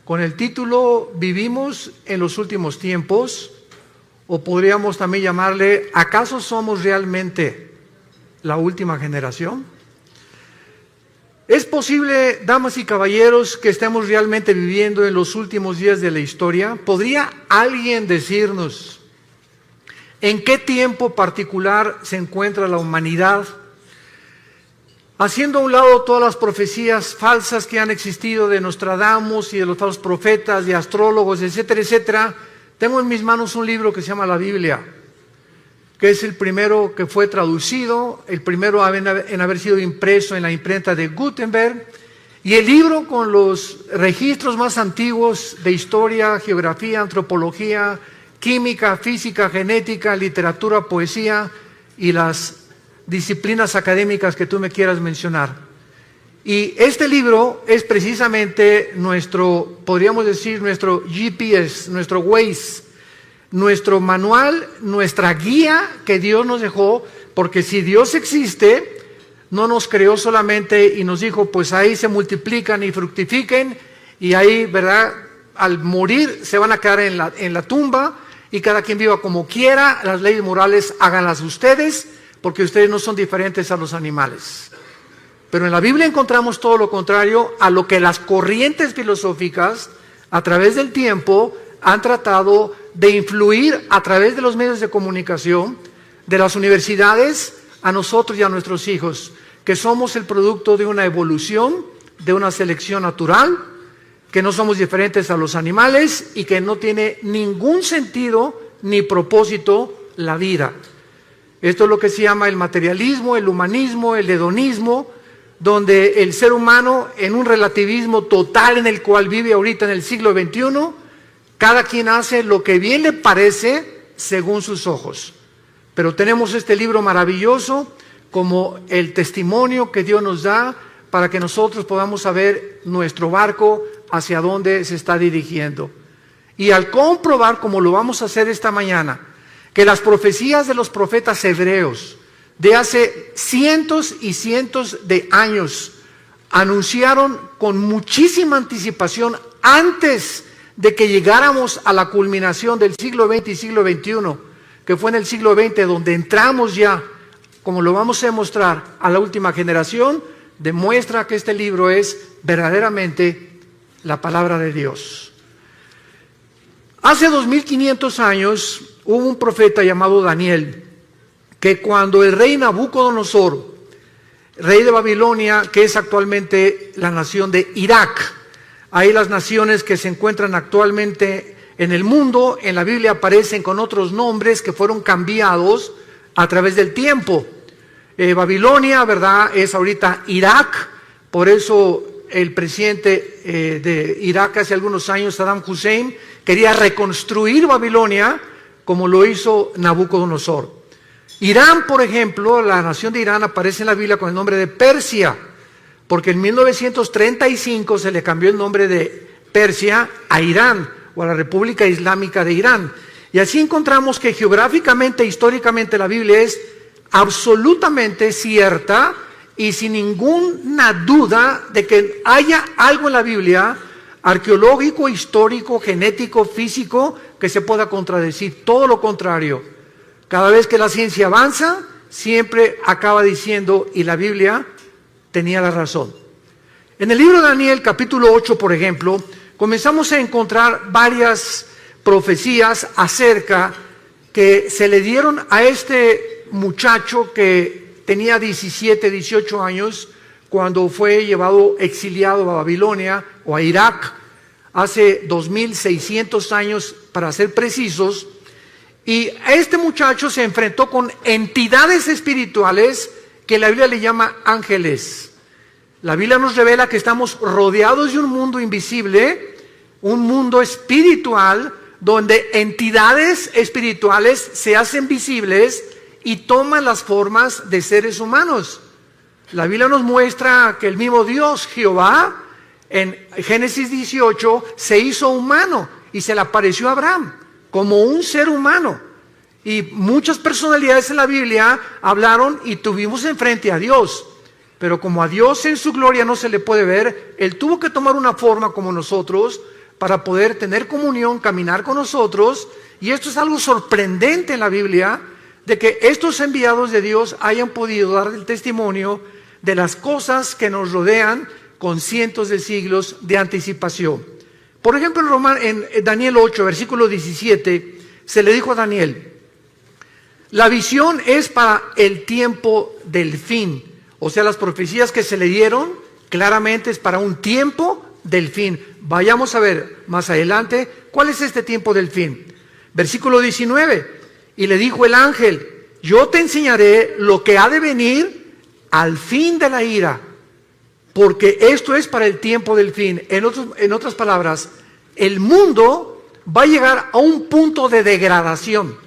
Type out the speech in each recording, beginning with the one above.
con el título ¿Vivimos en los últimos tiempos? O podríamos también llamarle ¿acaso somos realmente la última generación? ¿Es posible, damas y caballeros, que estemos realmente viviendo en los últimos días de la historia? ¿Podría alguien decirnos en qué tiempo particular se encuentra la humanidad? Haciendo a un lado todas las profecías falsas que han existido de Nostradamus y de los falsos profetas, de astrólogos, etcétera, etcétera, tengo en mis manos un libro que se llama la Biblia, que es el primero que fue traducido, el primero en haber sido impreso en la imprenta de Gutenberg, y el libro con los registros más antiguos de historia, geografía, antropología, química, física, genética, literatura, poesía y las disciplinas académicas que tú me quieras mencionar. Y este libro es precisamente nuestro, podríamos decir, nuestro GPS, nuestro Waze, nuestro manual, nuestra guía que Dios nos dejó, porque si Dios existe, no nos creó solamente y nos dijo, pues ahí se multiplican y fructifiquen, y ahí, ¿verdad?, al morir se van a quedar en la tumba, y cada quien viva como quiera, las leyes morales háganlas ustedes, porque ustedes no son diferentes a los animales. Pero en la Biblia encontramos todo lo contrario a lo que las corrientes filosóficas a través del tiempo han tratado de influir a través de los medios de comunicación, de las universidades, a nosotros y a nuestros hijos, que somos el producto de una evolución, de una selección natural, que no somos diferentes a los animales y que no tiene ningún sentido ni propósito la vida. Esto es lo que se llama el materialismo, el humanismo, el hedonismo, donde el ser humano, en un relativismo total en el cual vive ahorita en el siglo XXI, cada quien hace lo que bien le parece según sus ojos. Pero tenemos este libro maravilloso como el testimonio que Dios nos da para que nosotros podamos saber nuestro barco hacia dónde se está dirigiendo. Y al comprobar, como lo vamos a hacer esta mañana, que las profecías de los profetas hebreos de hace cientos y cientos de años anunciaron con muchísima anticipación antes de que llegáramos a la culminación del siglo XX y siglo XXI, que fue en el siglo XX donde entramos ya, como lo vamos a demostrar, a la última generación, demuestra que este libro es verdaderamente la palabra de Dios. Hace 2500 años hubo un profeta llamado Daniel, que cuando el rey Nabucodonosor, rey de Babilonia, que es actualmente la nación de Irak, hay las naciones que se encuentran actualmente en el mundo, en la Biblia aparecen con otros nombres que fueron cambiados a través del tiempo. Babilonia, ¿verdad?, es ahorita Irak, por eso el presidente de Irak hace algunos años, Saddam Hussein, quería reconstruir Babilonia como lo hizo Nabucodonosor. Irán, por ejemplo, la nación de Irán aparece en la Biblia con el nombre de Persia, porque en 1935 se le cambió el nombre de Persia a Irán, o a la República Islámica de Irán. Y así encontramos que geográficamente, históricamente, la Biblia es absolutamente cierta y sin ninguna duda de que haya algo en la Biblia, arqueológico, histórico, genético, físico, que se pueda contradecir. Todo lo contrario. Cada vez que la ciencia avanza, siempre acaba diciendo, y la Biblia tenía la razón. En el libro de Daniel, capítulo 8, por ejemplo, comenzamos a encontrar varias profecías acerca que se le dieron a este muchacho que tenía 17, 18 años, cuando fue llevado exiliado a Babilonia o a Irak, hace 2600 años para ser precisos. Y este muchacho se enfrentó con entidades espirituales que la Biblia le llama ángeles. La Biblia nos revela que estamos rodeados de un mundo invisible, un mundo espiritual, donde entidades espirituales se hacen visibles y toman las formas de seres humanos. La Biblia nos muestra que el mismo Dios, Jehová, en Génesis 18, se hizo humano y se le apareció a Abraham como un ser humano. Y muchas personalidades en la Biblia hablaron y tuvimos enfrente a Dios. Pero como a Dios en su gloria no se le puede ver, Él tuvo que tomar una forma como nosotros para poder tener comunión, caminar con nosotros. Y esto es algo sorprendente en la Biblia, de que estos enviados de Dios hayan podido dar el testimonio de las cosas que nos rodean con cientos de siglos de anticipación. Por ejemplo, en Daniel 8, versículo 17, se le dijo a Daniel: la visión es para el tiempo del fin. O sea, las profecías que se le dieron claramente es para un tiempo del fin. Vayamos a ver más adelante cuál es este tiempo del fin. Versículo 19, y le dijo el ángel: yo te enseñaré lo que ha de venir al fin de la ira, porque esto es para el tiempo del fin. En otras palabras, el mundo va a llegar a un punto de degradación,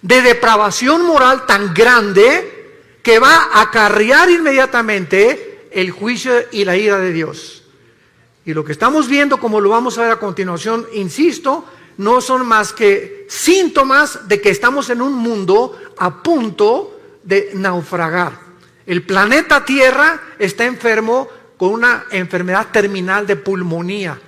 de depravación moral tan grande que va a acarrear inmediatamente el juicio y la ira de Dios. Y lo que estamos viendo, como lo vamos a ver a continuación, insisto, no son más que síntomas de que estamos en un mundo a punto de naufragar. El planeta Tierra está enfermo con una enfermedad terminal de pulmonía.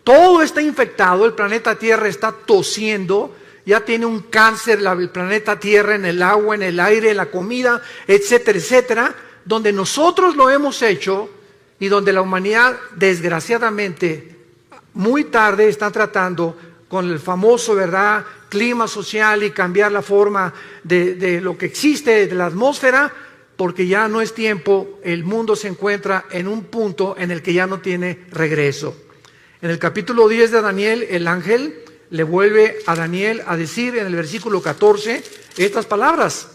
Todo está infectado, el planeta Tierra está tosiendo, ya tiene un cáncer el planeta Tierra en el agua, en el aire, en la comida, etcétera, etcétera, donde nosotros lo hemos hecho y donde la humanidad, desgraciadamente, muy tarde está tratando con el famoso, ¿verdad?, clima social y cambiar la forma de lo que existe, de la atmósfera, porque ya no es tiempo, el mundo se encuentra en un punto en el que ya no tiene regreso. En el capítulo 10 de Daniel, el ángel le vuelve a Daniel a decir en el versículo 14 estas palabras: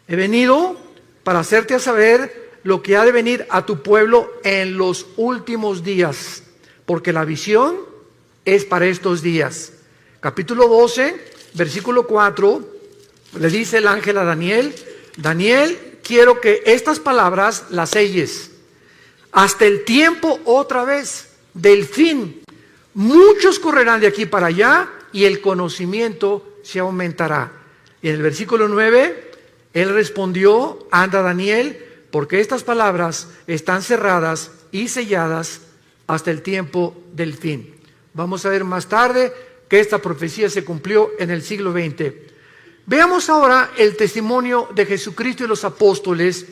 he venido para hacerte saber lo que ha de venir a tu pueblo en los últimos días, porque la visión es para estos días. Capítulo 12, versículo 4, le dice el ángel a Daniel: Daniel, quiero que estas palabras las selles hasta el tiempo otra vez del fin. Muchos correrán de aquí para allá y el conocimiento se aumentará. Y en el versículo 9, él respondió: anda, Daniel, porque estas palabras están cerradas y selladas hasta el tiempo del fin. Vamos a ver más tarde que esta profecía se cumplió en el siglo XX. Veamos ahora el testimonio de Jesucristo y los apóstoles.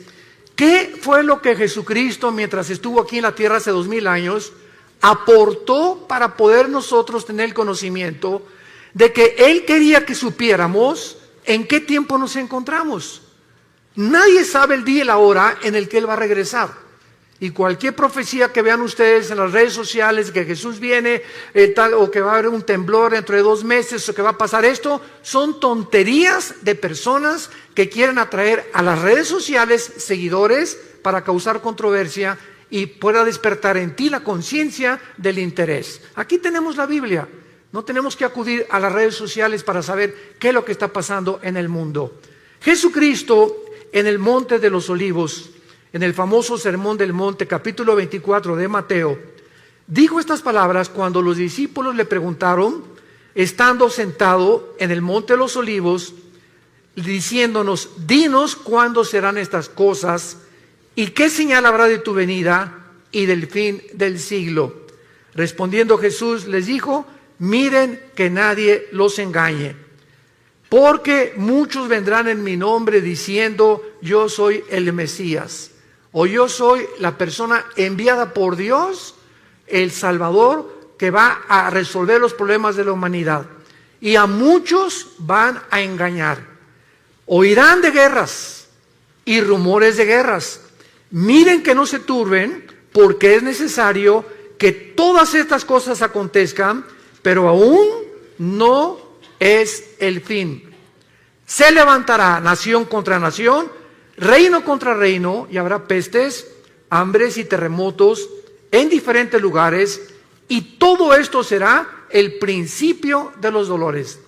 ¿Qué fue lo que Jesucristo, mientras estuvo aquí en la tierra hace 2000 años, aportó para poder nosotros tener el conocimiento de que Él quería que supiéramos en qué tiempo nos encontramos? Nadie sabe el día y la hora en el que Él va a regresar. Y cualquier profecía que vean ustedes en las redes sociales, que Jesús viene, o que va a haber un temblor dentro de 2 meses, o que va a pasar esto, son tonterías de personas que quieren atraer a las redes sociales seguidores para causar controversia y pueda despertar en ti la conciencia del interés. Aquí tenemos la Biblia. No tenemos que acudir a las redes sociales para saber qué es lo que está pasando en el mundo. Jesucristo, en el Monte de los Olivos, en el famoso Sermón del Monte, capítulo 24 de Mateo, dijo estas palabras cuando los discípulos le preguntaron, estando sentado en el Monte de los Olivos, diciéndonos: dinos cuándo serán estas cosas y qué señal habrá de tu venida y del fin del siglo. Respondiendo Jesús les dijo: miren que nadie los engañe, porque muchos vendrán en mi nombre diciendo: yo soy el Mesías, o yo soy la persona enviada por Dios, el Salvador, que va a resolver los problemas de la humanidad. Y a muchos van a engañar. Oirán de guerras y rumores de guerras. Miren que no se turben, porque es necesario que todas estas cosas acontezcan, pero aún no es el fin. Se levantará nación contra nación, reino contra reino, y habrá pestes, hambres y terremotos en diferentes lugares, y todo esto será el principio de los dolores.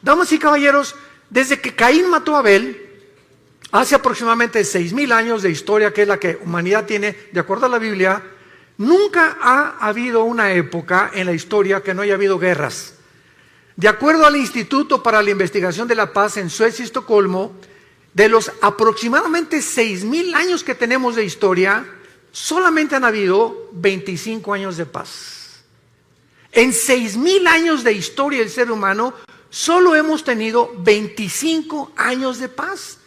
Damas y caballeros, desde que Caín mató a Abel, hace aproximadamente 6000 años de historia, que es la que humanidad tiene, de acuerdo a la Biblia, nunca ha habido una época en la historia que no haya habido guerras. De acuerdo al Instituto para la Investigación de la Paz en Suecia y Estocolmo, de los aproximadamente 6000 años que tenemos de historia, solamente han habido 25 años de paz. En 6,000 años de historia del ser humano, solo hemos tenido 25 años de paz.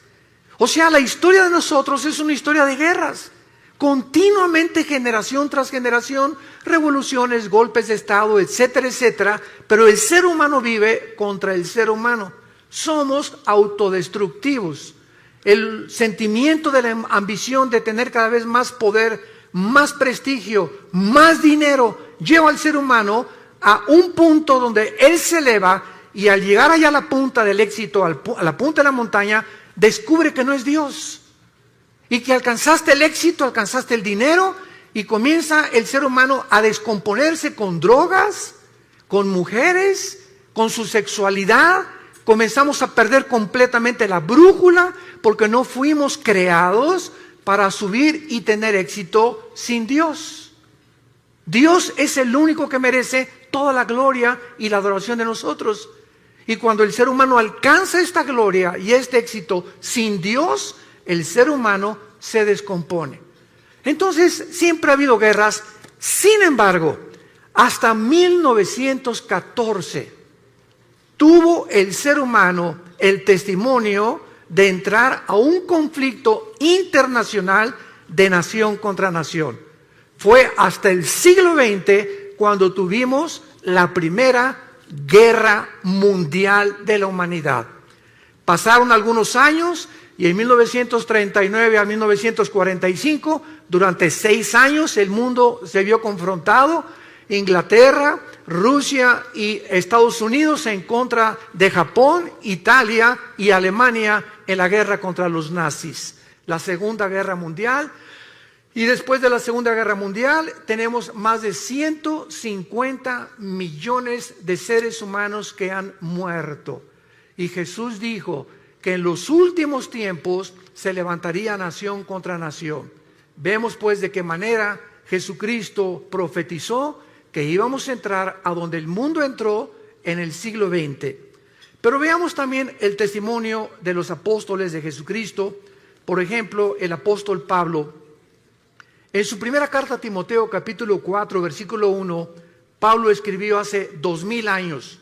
O sea, la historia de nosotros es una historia de guerras. Continuamente, generación tras generación, revoluciones, golpes de Estado, etcétera, etcétera. Pero el ser humano vive contra el ser humano. Somos autodestructivos. El sentimiento de la ambición de tener cada vez más poder, más prestigio, más dinero, lleva al ser humano a un punto donde él se eleva y al llegar allá a la punta del éxito, a la punta de la montaña, descubre que no es Dios. Y que alcanzaste el éxito, alcanzaste el dinero y comienza el ser humano a descomponerse con drogas, con mujeres, con su sexualidad. Comenzamos a perder completamente la brújula porque no fuimos creados para subir y tener éxito sin Dios. Dios es el único que merece toda la gloria y la adoración de nosotros. Y cuando el ser humano alcanza esta gloria y este éxito sin Dios, el ser humano se descompone. Entonces, siempre ha habido guerras. Sin embargo, hasta 1914 tuvo el ser humano el testimonio de entrar a un conflicto internacional de nación contra nación. Fue hasta el siglo XX cuando tuvimos la primera guerra mundial de la humanidad. Pasaron algunos años y en 1939 a 1945, durante 6 años, el mundo se vio confrontado. Inglaterra, Rusia y Estados Unidos en contra de Japón, Italia y Alemania en la guerra contra los nazis. La Segunda Guerra Mundial. Y después de la Segunda Guerra Mundial tenemos más de 150 millones de seres humanos que han muerto. Y Jesús dijo que en los últimos tiempos se levantaría nación contra nación. Vemos pues de qué manera Jesucristo profetizó que íbamos a entrar a donde el mundo entró en el siglo XX. Pero veamos también el testimonio de los apóstoles de Jesucristo. Por ejemplo, el apóstol Pablo. En su primera carta a Timoteo, capítulo 4, versículo 1, Pablo escribió hace 2000 años.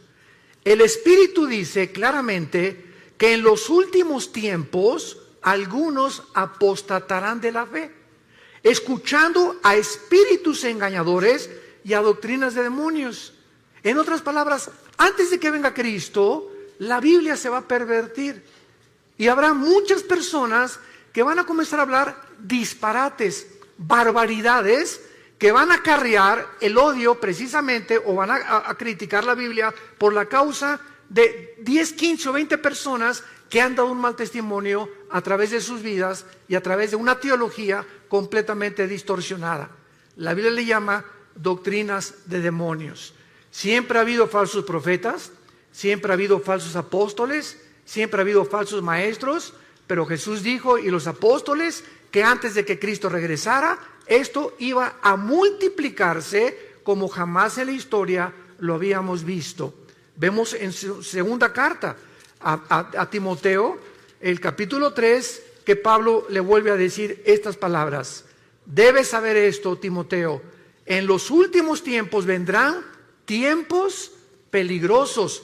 El Espíritu dice claramente que en los últimos tiempos algunos apostatarán de la fe, escuchando a espíritus engañadores y a doctrinas de demonios. En otras palabras, antes de que venga Cristo, la Biblia se va a pervertir y habrá muchas personas que van a comenzar a hablar disparates, barbaridades, que van a acarrear el odio precisamente o van a criticar la Biblia por la causa de 10, 15 o 20 personas que han dado un mal testimonio a través de sus vidas y a través de una teología completamente distorsionada. La Biblia le llama doctrinas de demonios. Siempre ha habido falsos profetas, siempre ha habido falsos apóstoles, siempre ha habido falsos maestros, pero Jesús dijo y los apóstoles que antes de que Cristo regresara, esto iba a multiplicarse como jamás en la historia lo habíamos visto. Vemos en su segunda carta a Timoteo, el capítulo 3, que Pablo le vuelve a decir estas palabras. Debes saber esto, Timoteo, en los últimos tiempos vendrán tiempos peligrosos.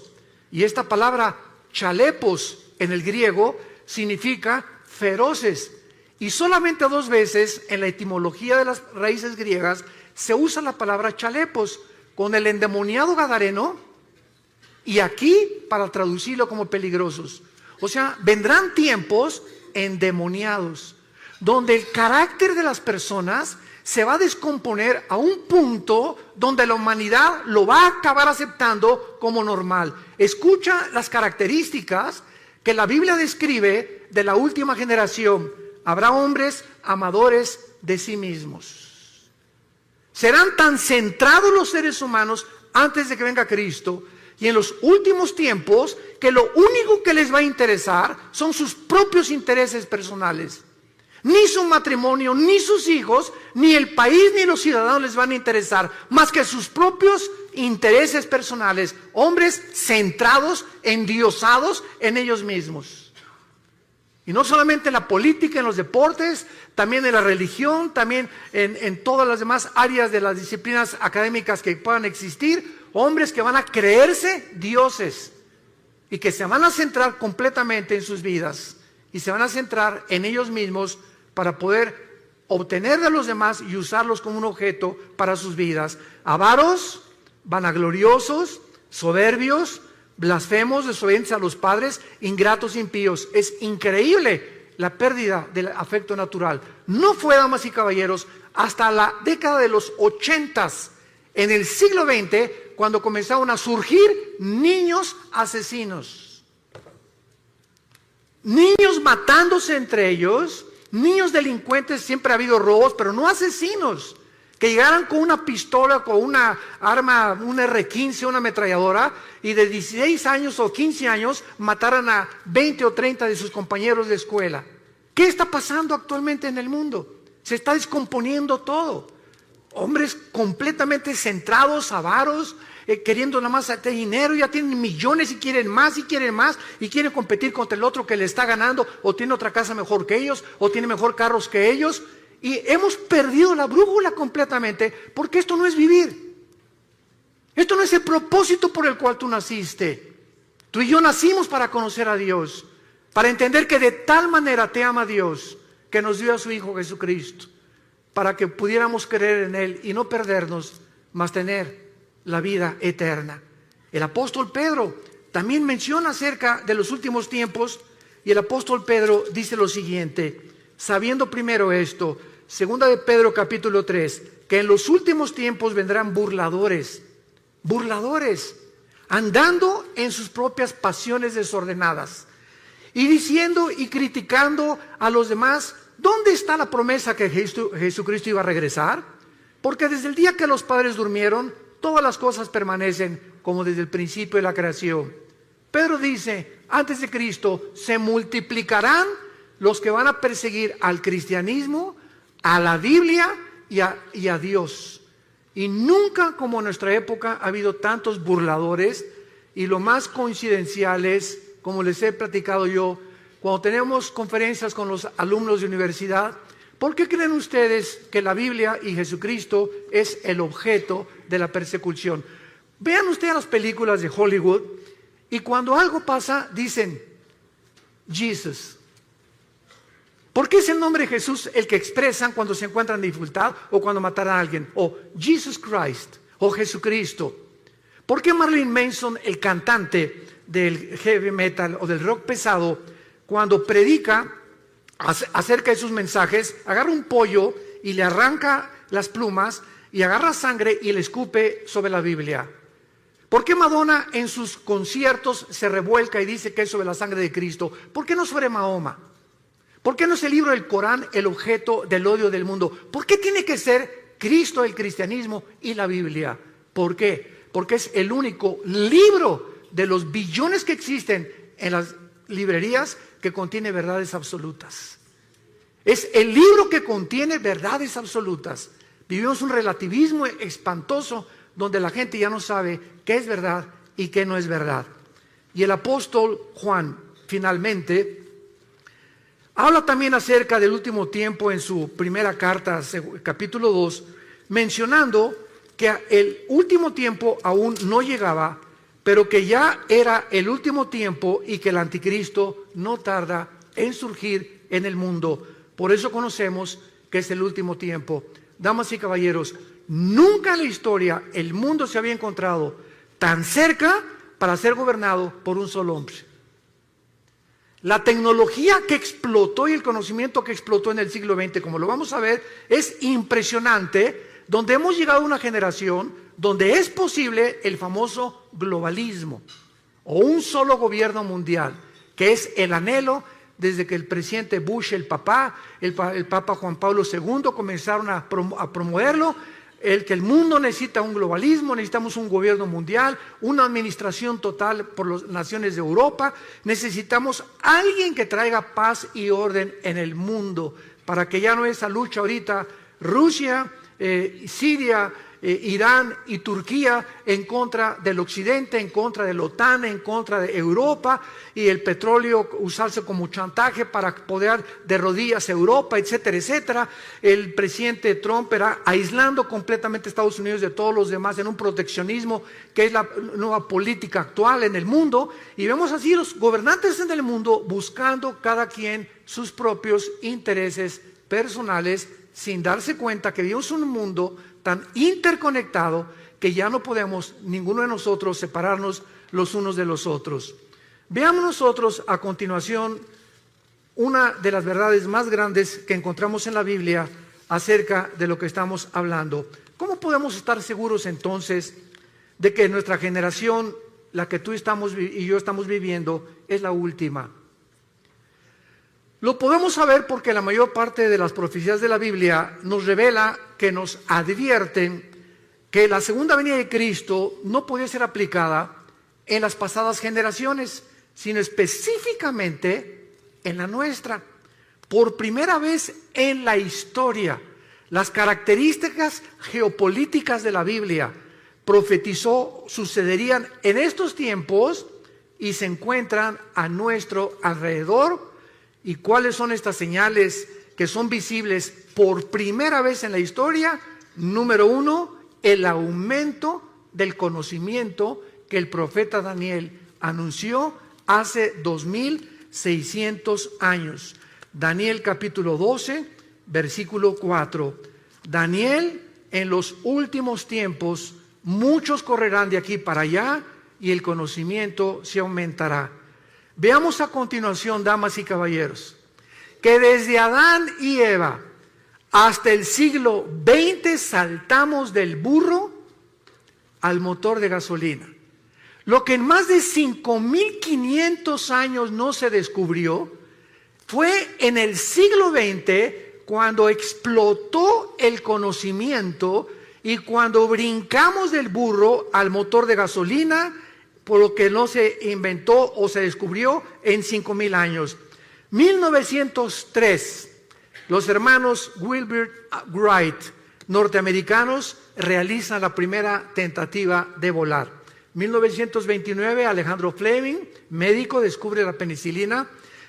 Y esta palabra chalepos en el griego significa feroces. Y solamente 2 veces en la etimología de las raíces griegas se usa la palabra chalepos, con el endemoniado gadareno y aquí para traducirlo como peligrosos. O sea, vendrán tiempos endemoniados, donde el carácter de las personas se va a descomponer a un punto donde la humanidad lo va a acabar aceptando como normal. Escucha las características que la Biblia describe de la última generación. Habrá hombres amadores de sí mismos. Serán tan centrados los seres humanos antes de que venga Cristo y en los últimos tiempos que lo único que les va a interesar son sus propios intereses personales. Ni su matrimonio, ni sus hijos, ni el país, ni los ciudadanos les van a interesar más que sus propios intereses personales. Hombres centrados, endiosados en ellos mismos. Y no solamente en la política, en los deportes, también en la religión, también en todas las demás áreas de las disciplinas académicas que puedan existir. hombres que van a creerse dioses y que se van a centrar completamente en sus vidas y se van a centrar en ellos mismos para poder obtener de los demás y usarlos como un objeto para sus vidas. Avaros, vanagloriosos, soberbios, blasfemos, desobedientes a los padres, ingratos, impíos. Es increíble la pérdida del afecto natural. No fue, damas y caballeros, hasta la década de los 80s, en el siglo XX, cuando comenzaron a surgir niños asesinos. Niños matándose entre ellos, niños delincuentes. Siempre ha habido robos, pero no asesinos. Que llegaran con una pistola, con una arma, un R-15, una ametralladora, y de 16 años o 15 años mataran a 20 o 30 de sus compañeros de escuela. ¿Qué está pasando actualmente en el mundo? Se está descomponiendo todo. Hombres completamente centrados, avaros, queriendo nada más hacer dinero, ya tienen millones y quieren más, y quieren competir contra el otro que le está ganando, o tiene otra casa mejor que ellos, o tiene mejor carros que ellos. Y hemos perdido la brújula completamente, porque esto no es vivir. Esto no es el propósito por el cual tú naciste. Tú y yo nacimos para conocer a Dios, para entender que de tal manera te ama Dios, que nos dio a su Hijo Jesucristo, para que pudiéramos creer en Él y no perdernos, mas tener la vida eterna. El apóstol Pedro también menciona acerca de los últimos tiempos, y el apóstol Pedro dice lo siguiente: sabiendo primero esto, segunda de Pedro capítulo 3, que en los últimos tiempos vendrán burladores, andando en sus propias pasiones desordenadas, y diciendo y criticando a los demás, ¿dónde está la promesa que Jesucristo iba a regresar? Porque desde el día que los padres durmieron, todas las cosas permanecen como desde el principio de la creación. Pedro dice, antes de Cristo se multiplicarán los que van a perseguir al cristianismo, a la Biblia y a Dios. Y nunca como en nuestra época ha habido tantos burladores, y lo más coincidencial es, como les he platicado yo, cuando tenemos conferencias con los alumnos de universidad, ¿por qué creen ustedes que la Biblia y Jesucristo es el objeto de la persecución? Vean ustedes las películas de Hollywood, y cuando algo pasa dicen Jesus. ¿Por qué es el nombre de Jesús el que expresan cuando se encuentran en dificultad o cuando matan a alguien? O Jesus Christ, o Jesucristo. ¿Por qué Marilyn Manson, el cantante del heavy metal o del rock pesado, cuando predica acerca de sus mensajes, agarra un pollo y le arranca las plumas y agarra sangre y le escupe sobre la Biblia? ¿Por qué Madonna en sus conciertos se revuelca y dice que es sobre la sangre de Cristo? ¿Por qué no sobre Mahoma? ¿Por qué no es el libro del Corán el objeto del odio del mundo? ¿Por qué tiene que ser Cristo, el cristianismo y la Biblia? ¿Por qué? Porque es el único libro de los billones que existen en las librerías que contiene verdades absolutas. Es el libro que contiene verdades absolutas. Vivimos un relativismo espantoso donde la gente ya no sabe qué es verdad y qué no es verdad. Y el apóstol Juan, finalmente, habla también acerca del último tiempo en su primera carta, capítulo 2, mencionando que el último tiempo aún no llegaba, pero que ya era el último tiempo y que el anticristo no tarda en surgir en el mundo. Por eso conocemos que es el último tiempo. Damas y caballeros, nunca en la historia el mundo se había encontrado tan cerca para ser gobernado por un solo hombre. La tecnología que explotó y el conocimiento que explotó en el siglo XX, como lo vamos a ver, es impresionante, donde hemos llegado a una generación donde es posible el famoso globalismo o un solo gobierno mundial, que es el anhelo desde que el presidente Bush, el Papa Juan Pablo II comenzaron a promoverlo, que el mundo necesita un globalismo, necesitamos un gobierno mundial, una administración total por las naciones de Europa, necesitamos alguien que traiga paz y orden en el mundo, para que ya no esa lucha ahorita, Rusia, Siria, Irán y Turquía en contra del occidente, en contra de la OTAN, en contra de Europa, y el petróleo usarse como chantaje para poder de rodillas a Europa, etcétera, etcétera. El presidente Trump era aislando completamente a Estados Unidos de todos los demás en un proteccionismo que es la nueva política actual en el mundo, y vemos así los gobernantes en el mundo buscando cada quien sus propios intereses personales, sin darse cuenta que vivimos en un mundo tan interconectado que ya no podemos ninguno de nosotros separarnos los unos de los otros. Veamos nosotros a continuación una de las verdades más grandes que encontramos en la Biblia acerca de lo que estamos hablando. ¿Cómo podemos estar seguros entonces de que nuestra generación, la que tú y yo estamos viviendo, es la última? Lo podemos saber porque la mayor parte de las profecías de la Biblia nos revela, que nos advierten que la segunda venida de Cristo no podía ser aplicada en las pasadas generaciones, sino específicamente en la nuestra. Por primera vez en la historia, las características geopolíticas de la Biblia profetizó sucederían en estos tiempos y se encuentran a nuestro alrededor. ¿Y cuáles son estas señales que son visibles por primera vez en la historia? Número uno, el aumento del conocimiento que el profeta Daniel anunció hace 2600 años. Daniel capítulo 12, versículo 4. Daniel, en los últimos tiempos, muchos correrán de aquí para allá y el conocimiento se aumentará. Veamos a continuación, damas y caballeros, que desde Adán y Eva hasta el siglo XX saltamos del burro al motor de gasolina. Lo que en más de 5.500 años no se descubrió fue en el siglo XX cuando explotó el conocimiento y cuando brincamos del burro al motor de gasolina, por lo que no se inventó o se descubrió en 5.000 años. 1903, los hermanos Wilbur Wright, norteamericanos, realizan la primera tentativa de volar. 1929, Alejandro Fleming, médico, descubre la penicilina.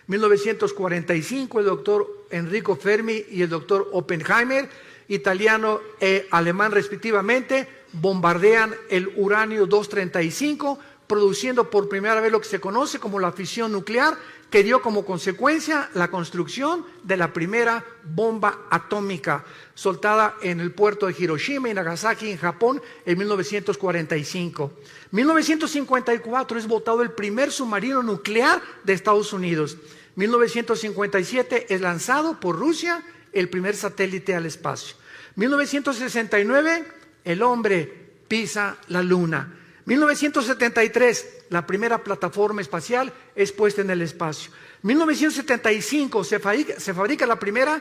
1945, el doctor Enrico Fermi y el doctor Oppenheimer, italiano e alemán respectivamente, bombardean el uranio 235, produciendo por primera vez lo que se conoce como la fisión nuclear, que dio como consecuencia la construcción de la primera bomba atómica, soltada en el puerto de Hiroshima y Nagasaki, en Japón, en 1945. 1954 es botado el primer submarino nuclear de Estados Unidos. 1957 es lanzado por Rusia el primer satélite al espacio. 1969, el hombre pisa la luna. 1973, la primera plataforma espacial es puesta en el espacio. 1975, se fabrica la primera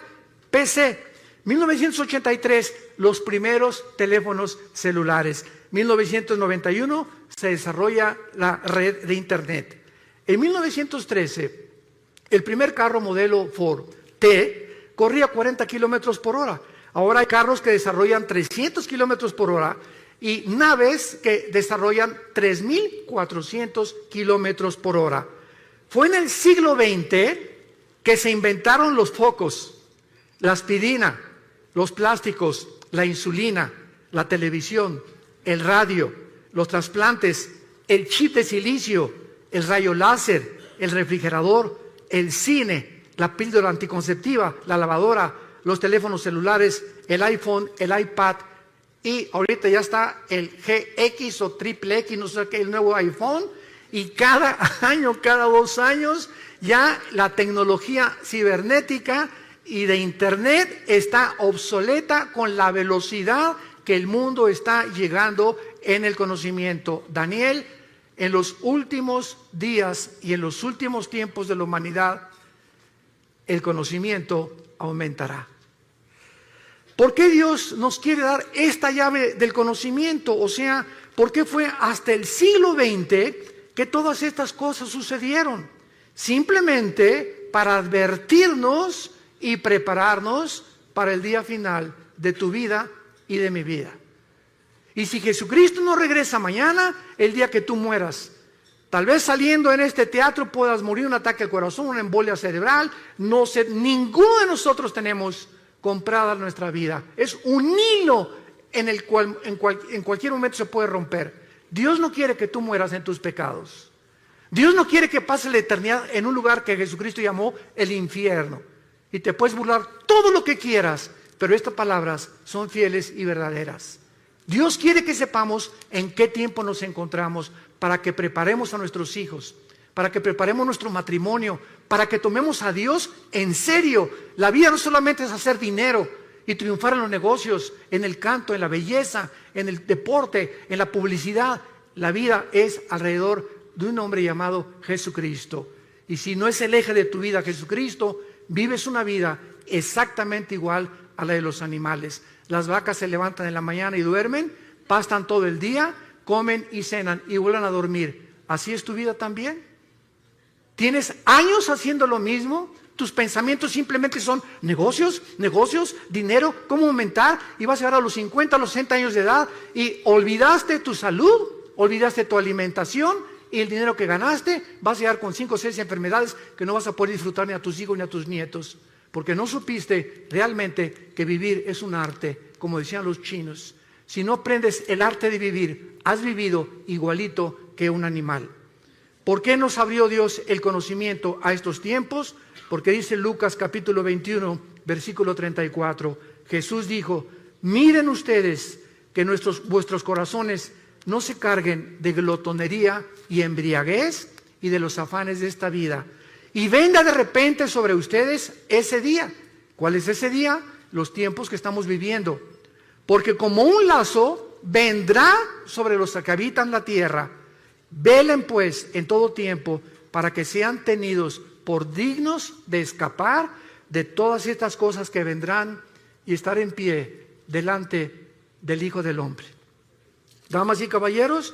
PC. 1983, los primeros teléfonos celulares. 1991, se desarrolla la red de Internet. En 1913, el primer carro modelo Ford T corría 40 kilómetros por hora. Ahora hay carros que desarrollan 300 kilómetros por hora y naves que desarrollan 3.400 kilómetros por hora. Fue en el siglo XX que se inventaron los focos, la aspirina, los plásticos, la insulina, la televisión, el radio, los trasplantes, el chip de silicio, el rayo láser, el refrigerador, el cine, la píldora anticonceptiva, la lavadora, los teléfonos celulares, el iPhone, el iPad, y ahorita ya está el GX o triple X, no sé qué, el nuevo iPhone, y cada año, cada 2 años, ya la tecnología cibernética y de Internet está obsoleta con la velocidad que el mundo está llegando en el conocimiento. Daniel, en los últimos días y en los últimos tiempos de la humanidad, el conocimiento aumentará. ¿Por qué Dios nos quiere dar esta llave del conocimiento? O sea, ¿por qué fue hasta el siglo XX que todas estas cosas sucedieron? Simplemente para advertirnos y prepararnos para el día final de tu vida y de mi vida. Y si Jesucristo no regresa mañana, el día que tú mueras, tal vez saliendo en este teatro puedas morir un ataque al corazón, una embolia cerebral, no sé, ninguno de nosotros tenemos comprada nuestra vida. Es un hilo en el cual en cualquier momento se puede romper. Dios no quiere que tú mueras en tus pecados. Dios no quiere que pases la eternidad en un lugar que Jesucristo llamó el infierno. Y te puedes burlar todo lo que quieras, pero estas palabras son fieles y verdaderas. Dios quiere que sepamos en qué tiempo nos encontramos para que preparemos a nuestros hijos, para que preparemos nuestro matrimonio, para que tomemos a Dios en serio. La vida no solamente es hacer dinero y triunfar en los negocios, en el canto, en la belleza, en el deporte, en la publicidad. La vida es alrededor de un hombre llamado Jesucristo. Y si no es el eje de tu vida Jesucristo, vives una vida exactamente igual a la de los animales. Las vacas se levantan en la mañana y duermen, pastan todo el día, comen y cenan y vuelven a dormir. ¿Así es tu vida también? ¿Tienes años haciendo lo mismo? Tus pensamientos simplemente son negocios, dinero, cómo aumentar, y vas a llegar a los 50, a los 60 años de edad y olvidaste tu salud, olvidaste tu alimentación y el dinero que ganaste, vas a llegar con 5 o 6 enfermedades que no vas a poder disfrutar ni a tus hijos ni a tus nietos, porque no supiste realmente que vivir es un arte, como decían los chinos. Si no aprendes el arte de vivir, has vivido igualito que un animal. ¿Por qué nos abrió Dios el conocimiento a estos tiempos? Porque dice Lucas capítulo 21, versículo 34, Jesús dijo: miren ustedes que vuestros corazones no se carguen de glotonería y embriaguez y de los afanes de esta vida, y venga de repente sobre ustedes ese día. ¿Cuál es ese día? Los tiempos que estamos viviendo. Porque como un lazo vendrá sobre los que habitan la tierra. Velen pues en todo tiempo para que sean tenidos por dignos de escapar de todas estas cosas que vendrán y estar en pie delante del Hijo del Hombre. Damas y caballeros,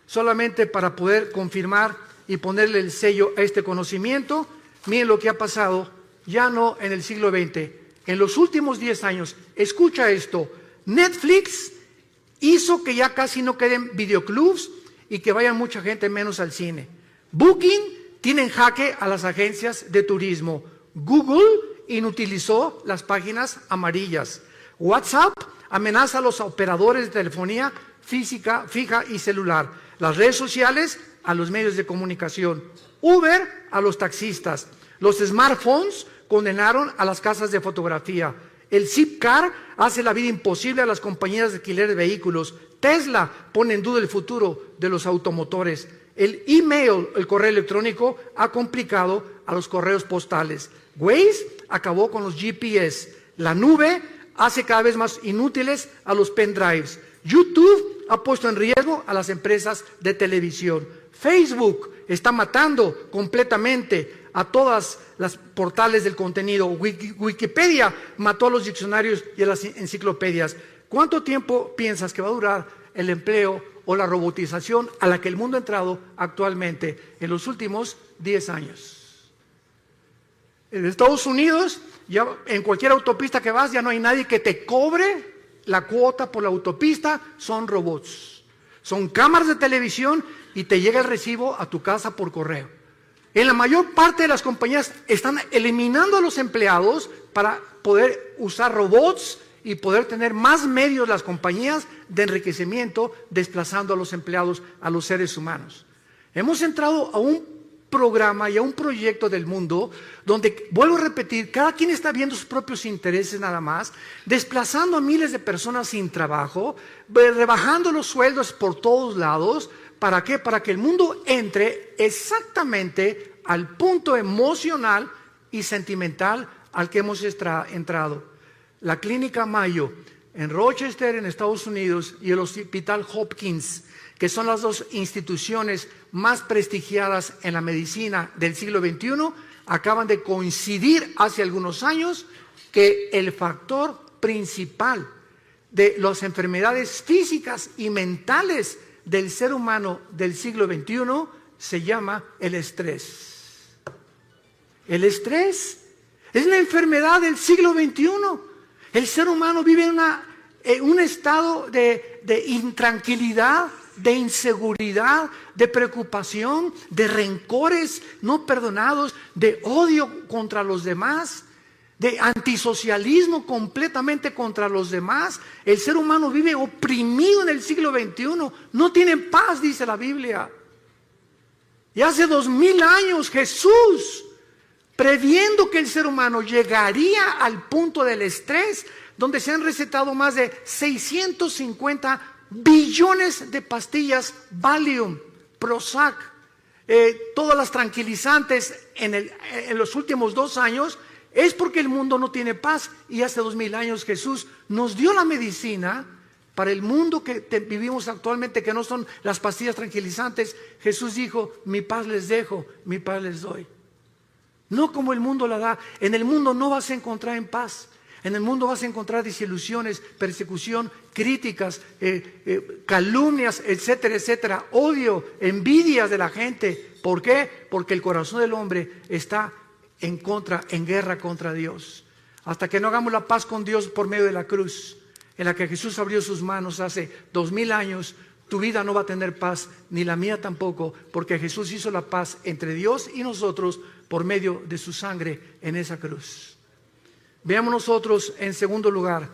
solamente para poder confirmar y ponerle el sello a este conocimiento, miren lo que ha pasado, ya no en el siglo XX, en los últimos 10 años. Escucha esto: Netflix hizo que ya casi no queden videoclubs y que vayan mucha gente menos al cine. Booking tiene en jaque a las agencias de turismo. Google inutilizó las páginas amarillas. WhatsApp amenaza a los operadores de telefonía física, fija y celular. Las redes sociales a los medios de comunicación. Uber a los taxistas. Los smartphones condenaron a las casas de fotografía. El Zipcar hace la vida imposible a las compañías de alquiler de vehículos. Tesla pone en duda el futuro de los automotores. El email, el correo electrónico, ha complicado a los correos postales. Waze acabó con los GPS. La nube hace cada vez más inútiles a los pendrives. YouTube ha puesto en riesgo a las empresas de televisión. Facebook está matando completamente a todas las portales del contenido. Wikipedia mató a los diccionarios y a las enciclopedias. ¿Cuánto tiempo piensas que va a durar el empleo o la robotización a la que el mundo ha entrado actualmente en los últimos 10 años? En Estados Unidos, ya en cualquier autopista que vas, ya no hay nadie que te cobre la cuota por la autopista, son robots. Son cámaras de televisión y te llega el recibo a tu casa por correo. En la mayor parte de las compañías están eliminando a los empleados para poder usar robots y poder tener más medios las compañías de enriquecimiento, desplazando a los empleados, a los seres humanos. Hemos entrado a un programa y a un proyecto del mundo donde, vuelvo a repetir, cada quien está viendo sus propios intereses nada más, desplazando a miles de personas sin trabajo, rebajando los sueldos por todos lados. ¿Para qué? Para que el mundo entre exactamente al punto emocional y sentimental al que hemos entrado. La Clínica Mayo en Rochester, en Estados Unidos, y el Hospital Hopkins, que son las dos instituciones más prestigiadas en la medicina del siglo XXI, acaban de coincidir hace algunos años que el factor principal de las enfermedades físicas y mentales del ser humano del siglo XXI se llama el estrés. El estrés es una enfermedad del siglo XXI. El ser humano vive un estado de intranquilidad, de inseguridad, de preocupación, de rencores no perdonados, de odio contra los demás, de antisocialismo completamente contra los demás. El ser humano vive oprimido en el siglo XXI, no tiene paz, dice la Biblia. Y hace 2000 años Jesús, previendo que el ser humano llegaría al punto del estrés, donde se han recetado más de 650 billones de pastillas Valium, Prozac, todas las tranquilizantes en los últimos 2 años, es porque el mundo no tiene paz. Y hace 2000 años Jesús nos dio la medicina para el mundo que vivimos actualmente, que no son las pastillas tranquilizantes. Jesús dijo: mi paz les dejo, mi paz les doy. No como el mundo la da. En el mundo no vas a encontrar en paz. En el mundo vas a encontrar desilusiones, persecución, críticas, calumnias, etcétera, etcétera, odio, envidias de la gente. ¿Por qué? Porque el corazón del hombre está en guerra contra Dios. Hasta que no hagamos la paz con Dios por medio de la cruz, en la que Jesús abrió sus manos hace 2000 años, tu vida no va a tener paz, ni la mía tampoco, porque Jesús hizo la paz entre Dios y nosotros por medio de su sangre en esa cruz. Veamos nosotros, en segundo lugar,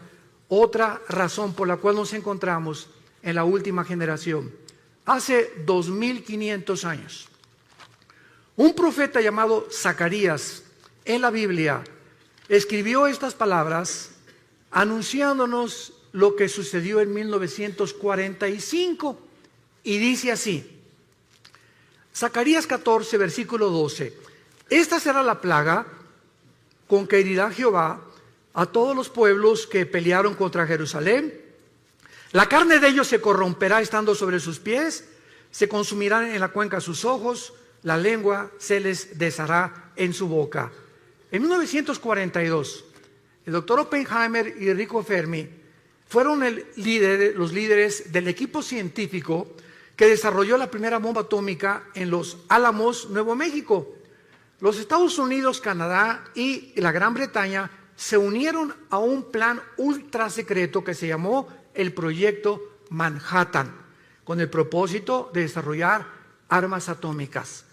otra razón por la cual nos encontramos en la última generación. Hace 2500 años, un profeta llamado Zacarías en la Biblia escribió estas palabras anunciándonos lo que sucedió en 1945, y dice así: Zacarías 14, versículo 12: esta será la plaga con que herirá Jehová a todos los pueblos que pelearon contra Jerusalén. La carne de ellos se corromperá estando sobre sus pies, se consumirán en la cuenca sus ojos, la lengua se les deshará en su boca. En 1942, el doctor Oppenheimer y Enrico Fermi fueron los líderes del equipo científico que desarrolló la primera bomba atómica en Los Álamos, Nuevo México. Los Estados Unidos, Canadá y la Gran Bretaña se unieron a un plan ultra secreto que se llamó el Proyecto Manhattan, con el propósito de desarrollar armas atómicas.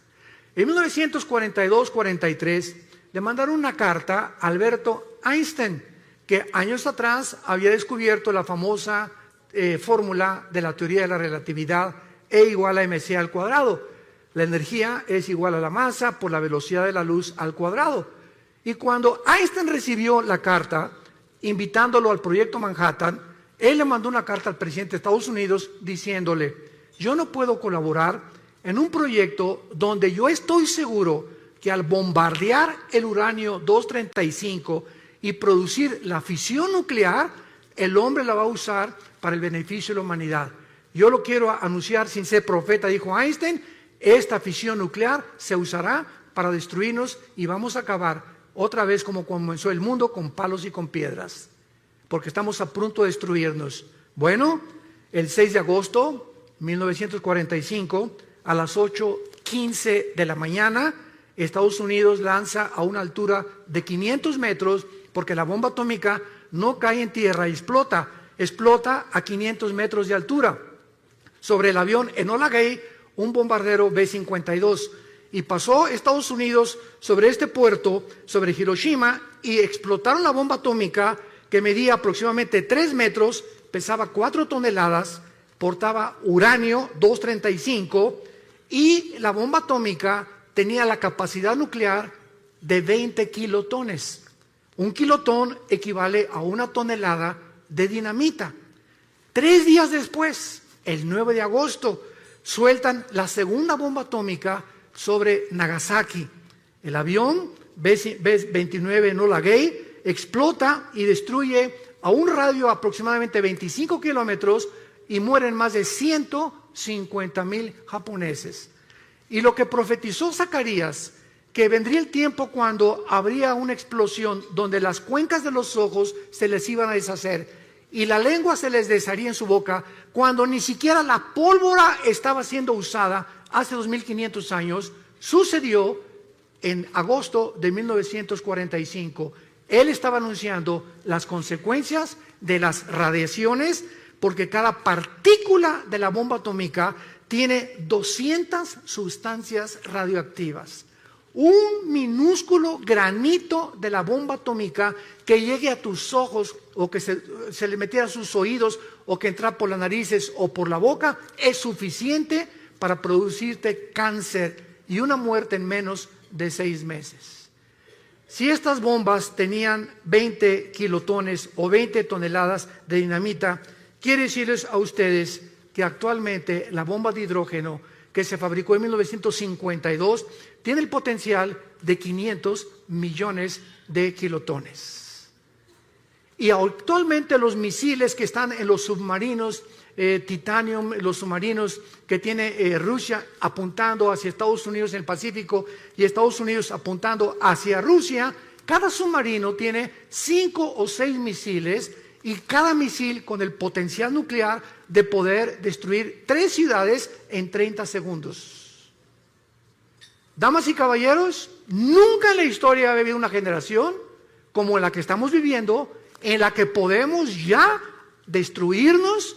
En 1942-43 le mandaron una carta a Alberto Einstein, que años atrás había descubierto la famosa fórmula de la teoría de la relatividad, E igual a mc al cuadrado. La energía es igual a la masa por la velocidad de la luz al cuadrado. Y cuando Einstein recibió la carta invitándolo al Proyecto Manhattan, él le mandó una carta al presidente de Estados Unidos diciéndole: yo no puedo colaborar en un proyecto donde yo estoy seguro que al bombardear el uranio 235 y producir la fisión nuclear, el hombre la va a usar para el beneficio de la humanidad. Yo lo quiero anunciar sin ser profeta, dijo Einstein: esta fisión nuclear se usará para destruirnos y vamos a acabar otra vez como comenzó el mundo, con palos y con piedras, porque estamos a punto de destruirnos. Bueno, el 6 de agosto de 1945, a las 8:15 de la mañana, Estados Unidos lanza a una altura de 500 metros, porque la bomba atómica no cae en tierra y explota a 500 metros de altura, sobre el avión Enola Gay, un bombardero B-52, y pasó Estados Unidos sobre este puerto, sobre Hiroshima, y explotaron la bomba atómica, que medía aproximadamente 3 metros, pesaba 4 toneladas, portaba uranio 235, y la bomba atómica tenía la capacidad nuclear de 20 kilotones. Un kilotón equivale a 1 tonelada de dinamita. 3 días después, el 9 de agosto, sueltan la segunda bomba atómica sobre Nagasaki. El avión B-29 Enola Gay explota y destruye a un radio de aproximadamente 25 kilómetros y mueren más de 150,000 japoneses. Y lo que profetizó Zacarías, que vendría el tiempo cuando habría una explosión donde las cuencas de los ojos se les iban a deshacer y la lengua se les desharía en su boca, cuando ni siquiera la pólvora estaba siendo usada hace 2500 años, sucedió en agosto de 1945. Él estaba anunciando las consecuencias de las radiaciones, porque cada partícula de la bomba atómica tiene 200 sustancias radioactivas. Un minúsculo granito de la bomba atómica que llegue a tus ojos o que se le metiera a sus oídos o que entra por las narices o por la boca es suficiente para producirte cáncer y una muerte en menos de 6 meses. Si estas bombas tenían 20 kilotones o 20 toneladas de dinamita, quiero decirles a ustedes que actualmente la bomba de hidrógeno que se fabricó en 1952 tiene el potencial de 500 millones de kilotones. Y actualmente los misiles que están en los submarinos Titanium, los submarinos que tiene Rusia apuntando hacia Estados Unidos en el Pacífico y Estados Unidos apuntando hacia Rusia, cada submarino tiene 5 o 6 misiles y cada misil con el potencial nuclear de poder destruir 3 ciudades en 30 segundos. Damas y caballeros, nunca en la historia ha habido una generación como la que estamos viviendo, en la que podemos ya destruirnos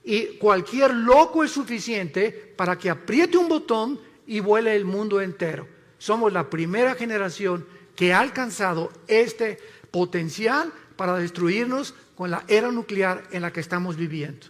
y cualquier loco es suficiente para que apriete un botón y vuele el mundo entero. Somos la primera generación que ha alcanzado este potencial para destruirnos con la era nuclear en la que estamos viviendo.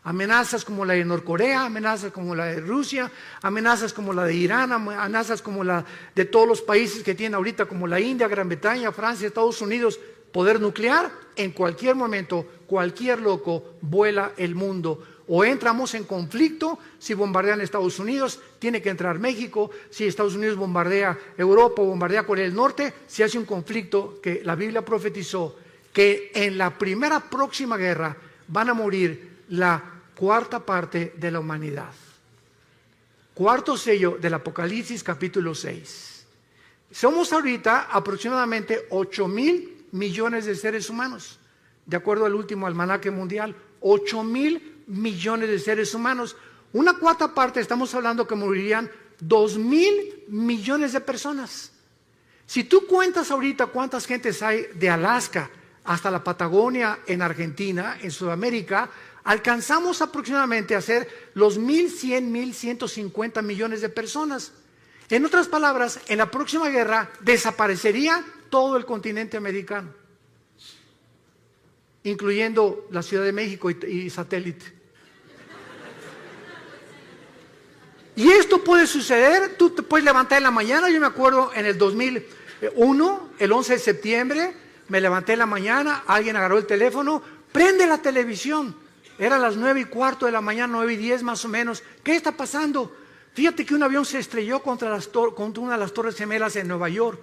Amenazas como la de Norcorea, amenazas como la de Rusia, amenazas como la de Irán, amenazas como la de todos los países que tienen ahorita como la India, Gran Bretaña, Francia, Estados Unidos, poder nuclear. En cualquier momento, cualquier loco vuela el mundo. O entramos en conflicto, si bombardean Estados Unidos, tiene que entrar México. Si Estados Unidos bombardea Europa o bombardea Corea del Norte, se hace un conflicto que la Biblia profetizó que en la primera próxima guerra van a morir la 1/4 parte de la humanidad. 4º sello del Apocalipsis capítulo 6. Somos ahorita aproximadamente 8,000 millones de seres humanos, de acuerdo al último almanaque mundial, 8,000 millones de seres humanos. Una 1/4 parte, estamos hablando que morirían 2,000 millones de personas. Si tú cuentas ahorita cuántas gentes hay de Alaska hasta la Patagonia en Argentina, en Sudamérica, alcanzamos aproximadamente a ser los 1,100, 1,150 millones de personas. En otras palabras, en la próxima guerra desaparecería todo el continente americano, incluyendo la Ciudad de México y satélite. Y esto puede suceder, tú te puedes levantar en la mañana. Yo me acuerdo en el 2001, el 11 de septiembre, me levanté en la mañana, alguien agarró el teléfono, prende la televisión. Eran las 9:15 de la mañana, 9:10 más o menos. ¿Qué está pasando? Fíjate que un avión se estrelló contra una de las Torres Gemelas en Nueva York.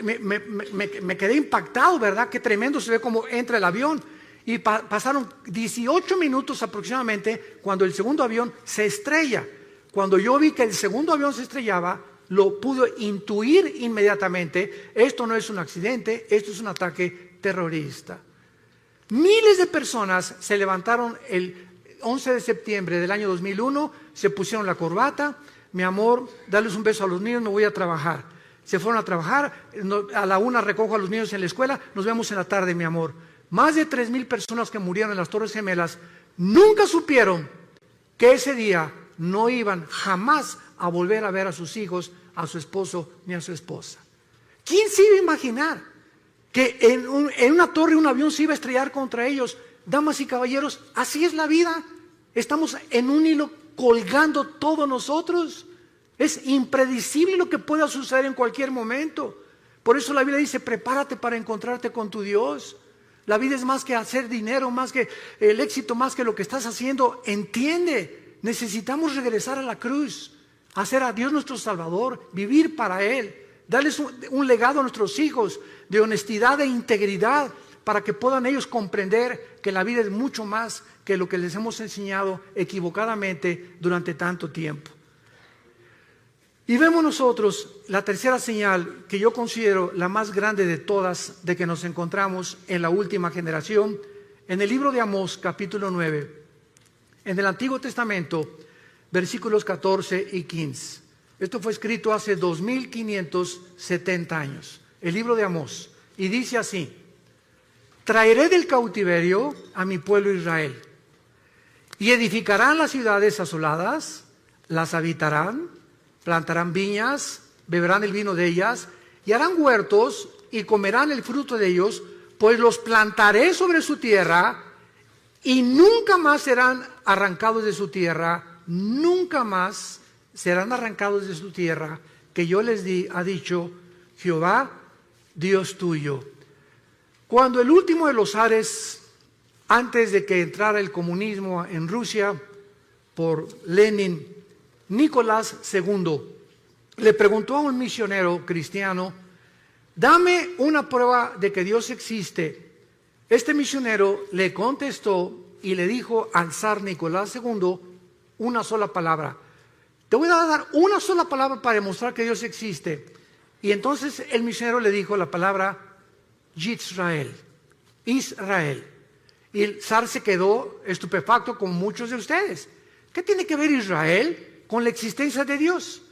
Me quedé impactado, ¿verdad? Qué tremendo se ve cómo entra el avión. Y pasaron 18 minutos aproximadamente cuando el segundo avión se estrella. Cuando yo vi que el segundo avión se estrellaba, lo pude intuir inmediatamente. Esto no es un accidente, esto es un ataque terrorista. Miles de personas se levantaron el 11 de septiembre del año 2001, se pusieron la corbata. Mi amor, darles un beso a los niños, me voy a trabajar. Se fueron a trabajar, a la 1 recojo a los niños en la escuela, nos vemos en la tarde, mi amor. Más de 3,000 personas que murieron en las Torres Gemelas nunca supieron que ese día no iban jamás a volver a ver a sus hijos, a su esposo ni a su esposa. ¿Quién se iba a imaginar que en una torre un avión se iba a estrellar contra ellos? Damas y caballeros, así es la vida. Estamos en un hilo colgando todos nosotros. Es impredecible lo que pueda suceder en cualquier momento. Por eso la Biblia dice, prepárate para encontrarte con tu Dios. La vida es más que hacer dinero, más que el éxito, más que lo que estás haciendo. Entiende, necesitamos regresar a la cruz, hacer a Dios nuestro Salvador, vivir para Él, darles un legado a nuestros hijos de honestidad e integridad para que puedan ellos comprender que la vida es mucho más que lo que les hemos enseñado equivocadamente durante tanto tiempo. Y vemos nosotros la tercera señal que yo considero la más grande de todas, de que nos encontramos en la última generación, en el libro de Amós, capítulo 9, en el Antiguo Testamento, versículos 14 y 15. Esto fue escrito hace 2570 años. El libro de Amós, y dice así: traeré del cautiverio a mi pueblo Israel, y edificarán las ciudades asoladas, las habitarán, plantarán viñas, beberán el vino de ellas, y harán huertos y comerán el fruto de ellos, pues los plantaré sobre su tierra, y nunca más serán arrancados de su tierra, nunca más serán arrancados de su tierra, que yo les di, ha dicho Jehová, Dios tuyo. Cuando el último de los zares, antes de que entrara el comunismo en Rusia, por Lenin, Nicolás II, le preguntó a un misionero cristiano: dame una prueba de que Dios existe. Este misionero le contestó y le dijo al zar Nicolás II una sola palabra: te voy a dar una sola palabra para demostrar que Dios existe. Y entonces el misionero le dijo la palabra Yisrael, Israel. Y el zar se quedó estupefacto, como muchos de ustedes. ¿Qué tiene que ver Israel con la existencia de Dios?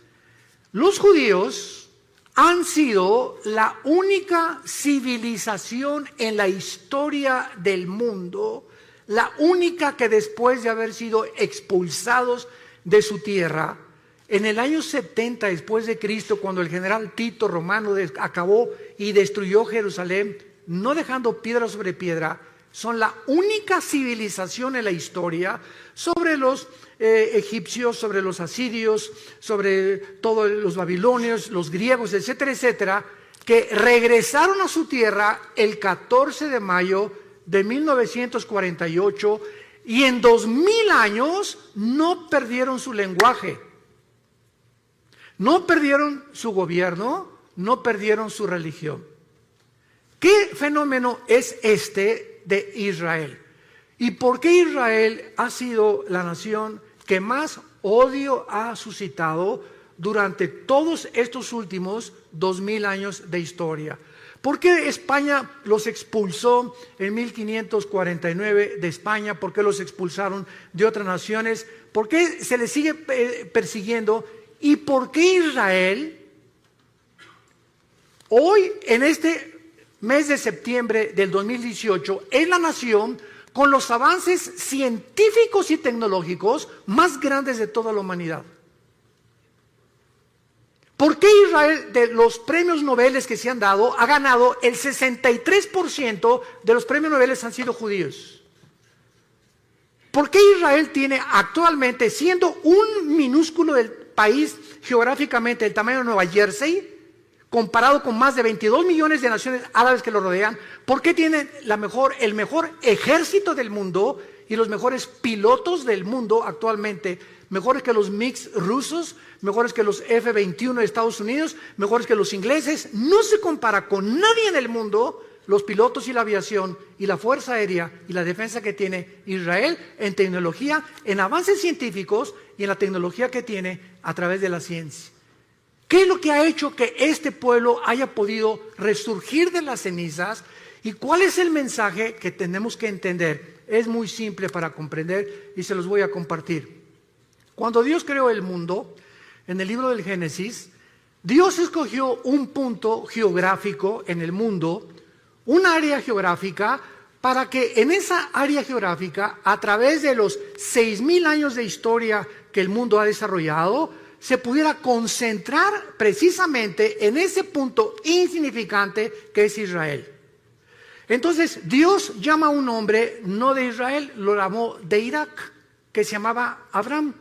Los judíos han sido la única civilización en la historia del mundo, la única que después de haber sido expulsados de su tierra, en el año 70 después de Cristo, cuando el general Tito romano acabó y destruyó Jerusalén, no dejando piedra sobre piedra, son la única civilización en la historia sobre los egipcios, sobre los asirios, sobre todos los babilonios, los griegos, etcétera, etcétera, que regresaron a su tierra el 14 de mayo de 1948 y en 2000 años no perdieron su lenguaje, no perdieron su gobierno, no perdieron su religión. ¿Qué fenómeno es este de Israel? ¿Y por qué Israel ha sido la nación que más odio ha suscitado durante todos estos últimos 2000 años de historia? ¿Por qué España los expulsó en 1549 de España? ¿Por qué los expulsaron de otras naciones? ¿Por qué se les sigue persiguiendo? ¿Y por qué Israel hoy, en este mes de septiembre del 2018, es la nación con los avances científicos y tecnológicos más grandes de toda la humanidad? ¿Por qué Israel, de los premios Nobel que se han dado, ha ganado el 63% de los premios Nobel han sido judíos? ¿Por qué Israel tiene actualmente, siendo un minúsculo del país geográficamente del tamaño de Nueva Jersey, comparado con más de 22 millones de naciones árabes que lo rodean, por qué tiene el mejor ejército del mundo y los mejores pilotos del mundo actualmente, mejores que los MiG rusos, mejores que los F-21 de Estados Unidos, mejores que los ingleses? No se compara con nadie en el mundo los pilotos y la aviación y la fuerza aérea y la defensa que tiene Israel en tecnología, en avances científicos y en la tecnología que tiene a través de la ciencia. ¿Qué es lo que ha hecho que este pueblo haya podido resurgir de las cenizas? ¿Y cuál es el mensaje que tenemos que entender? Es muy simple para comprender y se los voy a compartir. Cuando Dios creó el mundo, en el libro del Génesis, Dios escogió un punto geográfico en el mundo, un área geográfica, para que en esa área geográfica, a través de los 6,000 años de historia que el mundo ha desarrollado, se pudiera concentrar precisamente en ese punto insignificante que es Israel. Entonces Dios llama a un hombre, no de Israel, lo llamó de Irak, que se llamaba Abraham.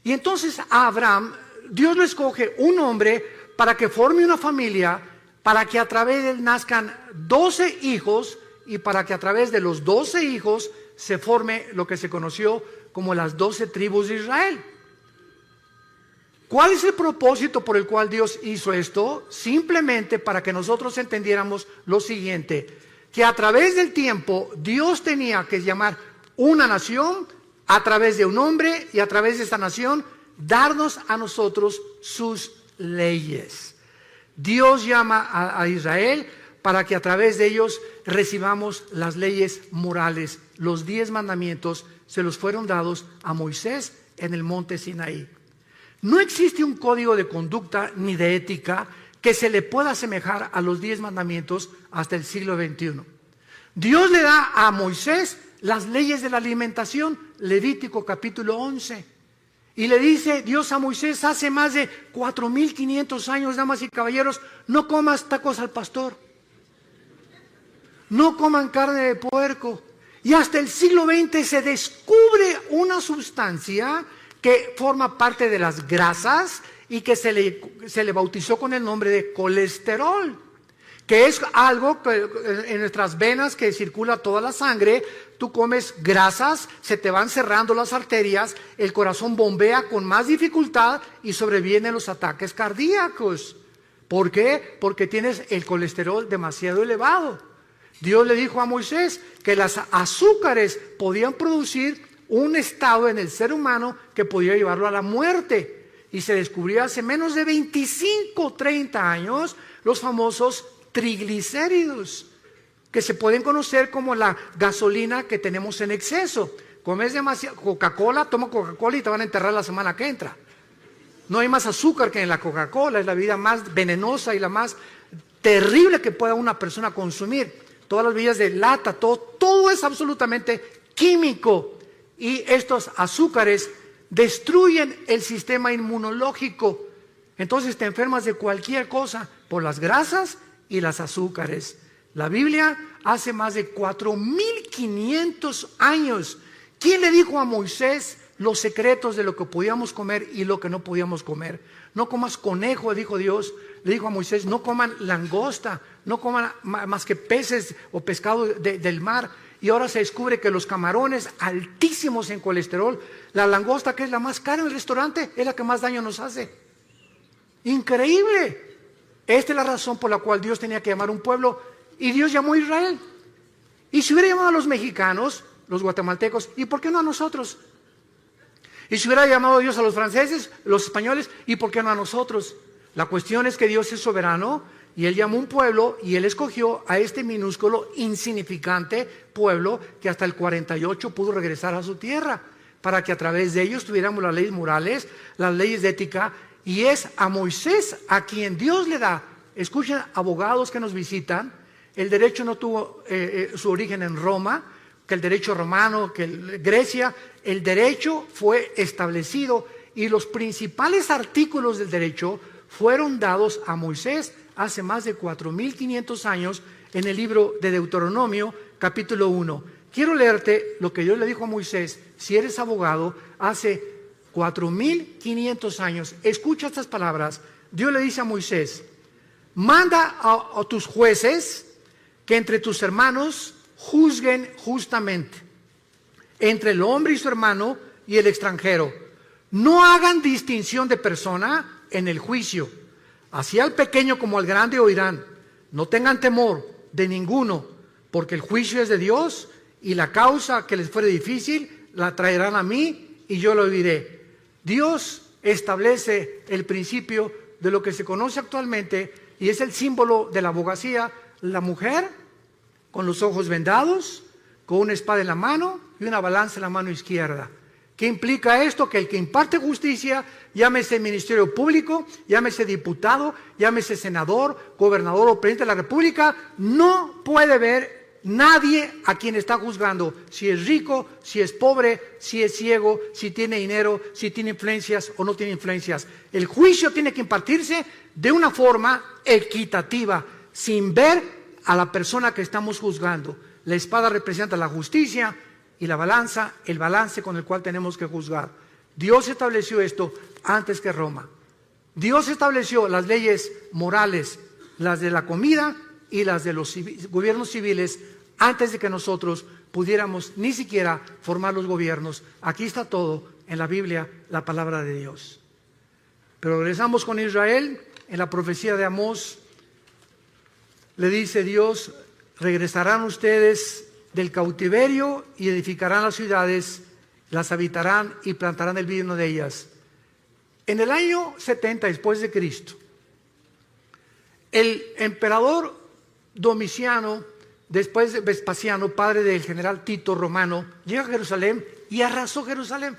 Y entonces a Abraham, Dios le escoge un hombre para que forme una familia, para que a través de él nazcan 12 hijos y para que a través de los 12 hijos se forme lo que se conoció como las 12 tribus de Israel. ¿Cuál es el propósito por el cual Dios hizo esto? Simplemente para que nosotros entendiéramos lo siguiente, que a través del tiempo Dios tenía que llamar una nación a través de un hombre y a través de esta nación darnos a nosotros sus leyes. Dios llama a Israel para que a través de ellos recibamos las leyes morales. Los 10 mandamientos se los fueron dados a Moisés en el monte Sinaí. No existe un código de conducta ni de ética que se le pueda asemejar a los 10 mandamientos hasta el siglo XXI. Dios le da a Moisés las leyes de la alimentación, Levítico capítulo 11. Y le dice Dios a Moisés hace más de 4,500 años, damas y caballeros, no comas tacos al pastor, no coman carne de puerco. Y hasta el siglo XX se descubre una sustancia que forma parte de las grasas y que se le bautizó con el nombre de colesterol, que es algo que en nuestras venas que circula toda la sangre. Tú comes grasas, se te van cerrando las arterias, el corazón bombea con más dificultad y sobrevienen los ataques cardíacos. ¿Por qué? Porque tienes el colesterol demasiado elevado. Dios le dijo a Moisés que las azúcares podían producir un estado en el ser humano que podía llevarlo a la muerte. Y se descubrió hace menos de 25, 30 años los famosos triglicéridos, que se pueden conocer como la gasolina que tenemos en exceso. Comes demasiado Coca-Cola, toma Coca-Cola y te van a enterrar la semana que entra. No hay más azúcar que en la Coca-Cola, es la bebida más venenosa y la más terrible que pueda una persona consumir. Todas las bebidas de lata, todo es absolutamente químico. Y estos azúcares destruyen el sistema inmunológico. Entonces te enfermas de cualquier cosa por las grasas y las azúcares. La Biblia hace más de 4,500 años. ¿Quién le dijo a Moisés los secretos de lo que podíamos comer y lo que no podíamos comer? No comas conejo, dijo Dios. Le dijo a Moisés, no coman langosta, no coman más que peces o pescado del mar. Y ahora se descubre que los camarones altísimos en colesterol, la langosta, que es la más cara en el restaurante, es la que más daño nos hace. Increíble. Esta es la razón por la cual Dios tenía que llamar a un pueblo, y Dios llamó a Israel. Y si hubiera llamado a los mexicanos, los guatemaltecos, ¿y por qué no a nosotros? Y si hubiera llamado a Dios a los franceses, los españoles, ¿y por qué no a nosotros? La cuestión es que Dios es soberano, y Él llamó un pueblo, y Él escogió a este minúsculo, insignificante pueblo, que hasta el 48 pudo regresar a su tierra, para que a través de ellos tuviéramos las leyes morales, las leyes de ética. Y es a Moisés a quien Dios le da. Escuchen, abogados que nos visitan, el derecho no tuvo su origen en Roma, que el derecho romano, que Grecia. El derecho fue establecido y los principales artículos del derecho fueron dados a Moisés hace más de 4,500 años en el libro de Deuteronomio, capítulo 1. Quiero leerte lo que Dios le dijo a Moisés, si eres abogado, hace 4,500 años. Escucha estas palabras. Dios le dice a Moisés, manda a tus jueces que entre tus hermanos juzguen justamente, entre el hombre y su hermano y el extranjero. No hagan distinción de persona en el juicio. Así al pequeño como al grande oirán. No tengan temor de ninguno, porque el juicio es de Dios y la causa que les fuere difícil la traerán a mí y yo lo oiré. Dios establece el principio de lo que se conoce actualmente y es el símbolo de la abogacía, la mujer con los ojos vendados, con una espada en la mano y una balanza en la mano izquierda. ¿Qué implica esto? Que el que imparte justicia, llámese ministerio público, llámese diputado, llámese senador, gobernador o presidente de la república, no puede ver nadie a quien está juzgando, si es rico, si es pobre, si es ciego, si tiene dinero, si tiene influencias o no tiene influencias. El juicio tiene que impartirse de una forma equitativa, sin ver a la persona que estamos juzgando. La espada representa la justicia y la balanza, el balance con el cual tenemos que juzgar. Dios estableció esto antes que Roma. Dios estableció las leyes morales, las de la comida y las de los gobiernos civiles, antes de que nosotros pudiéramos ni siquiera formar los gobiernos. Aquí está todo en la Biblia, la palabra de Dios. Pero regresamos con Israel. En la profecía de Amós le dice Dios, regresarán ustedes del cautiverio y edificarán las ciudades, las habitarán y plantarán el vino de ellas. En el año 70 después de Cristo, el emperador Domiciano, después de Vespasiano, padre del general Tito romano, llega a Jerusalén y arrasó Jerusalén.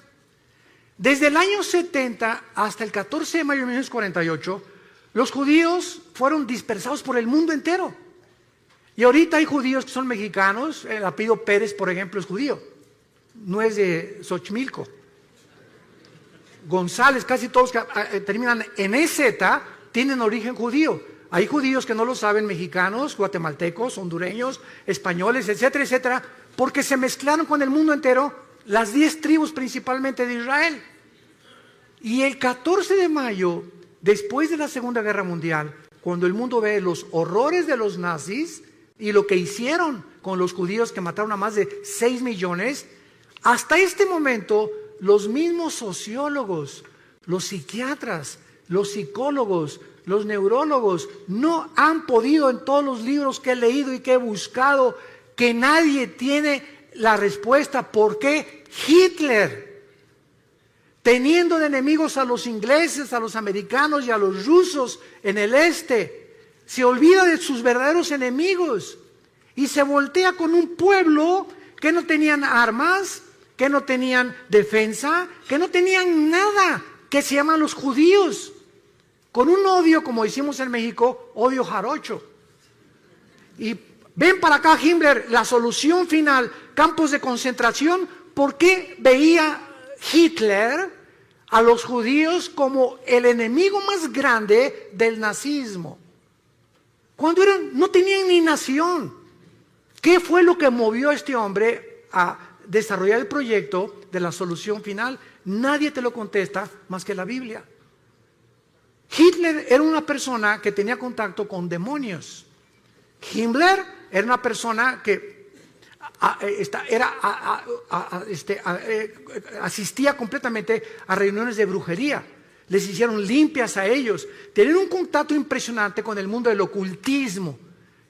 Desde el año 70 hasta el 14 de mayo de 1948, los judíos fueron dispersados por el mundo entero. Y ahorita hay judíos que son mexicanos. El apellido Pérez, por ejemplo, es judío. No es de Xochimilco. González, casi todos que terminan en EZ tienen origen judío. Hay judíos que no lo saben, mexicanos, guatemaltecos, hondureños, españoles, etcétera, etcétera, porque se mezclaron con el mundo entero, las 10 tribus principalmente de Israel. Y el 14 de mayo, después de la Segunda Guerra Mundial, cuando el mundo ve los horrores de los nazis y lo que hicieron con los judíos que mataron a más de 6 millones, hasta este momento los mismos sociólogos, los psiquiatras, los psicólogos, los neurólogos no han podido, en todos los libros que he leído y que he buscado, que nadie tiene la respuesta. ¿Por qué Hitler, teniendo de enemigos a los ingleses, a los americanos y a los rusos en el este, se olvida de sus verdaderos enemigos y se voltea con un pueblo que no tenían armas, que no tenían defensa, que no tenían nada, que se llaman los judíos, con un odio, como decimos en México, odio jarocho? Y ven para acá Himmler, la solución final, campos de concentración. ¿Por qué veía Hitler a los judíos como el enemigo más grande del nazismo? Cuando no tenían ni nación. ¿Qué fue lo que movió a este hombre a desarrollar el proyecto de la solución final? Nadie te lo contesta más que la Biblia. Hitler era una persona que tenía contacto con demonios. Himmler era una persona que asistía completamente a reuniones de brujería. Les hicieron limpias a ellos. Tenían un contacto impresionante con el mundo del ocultismo.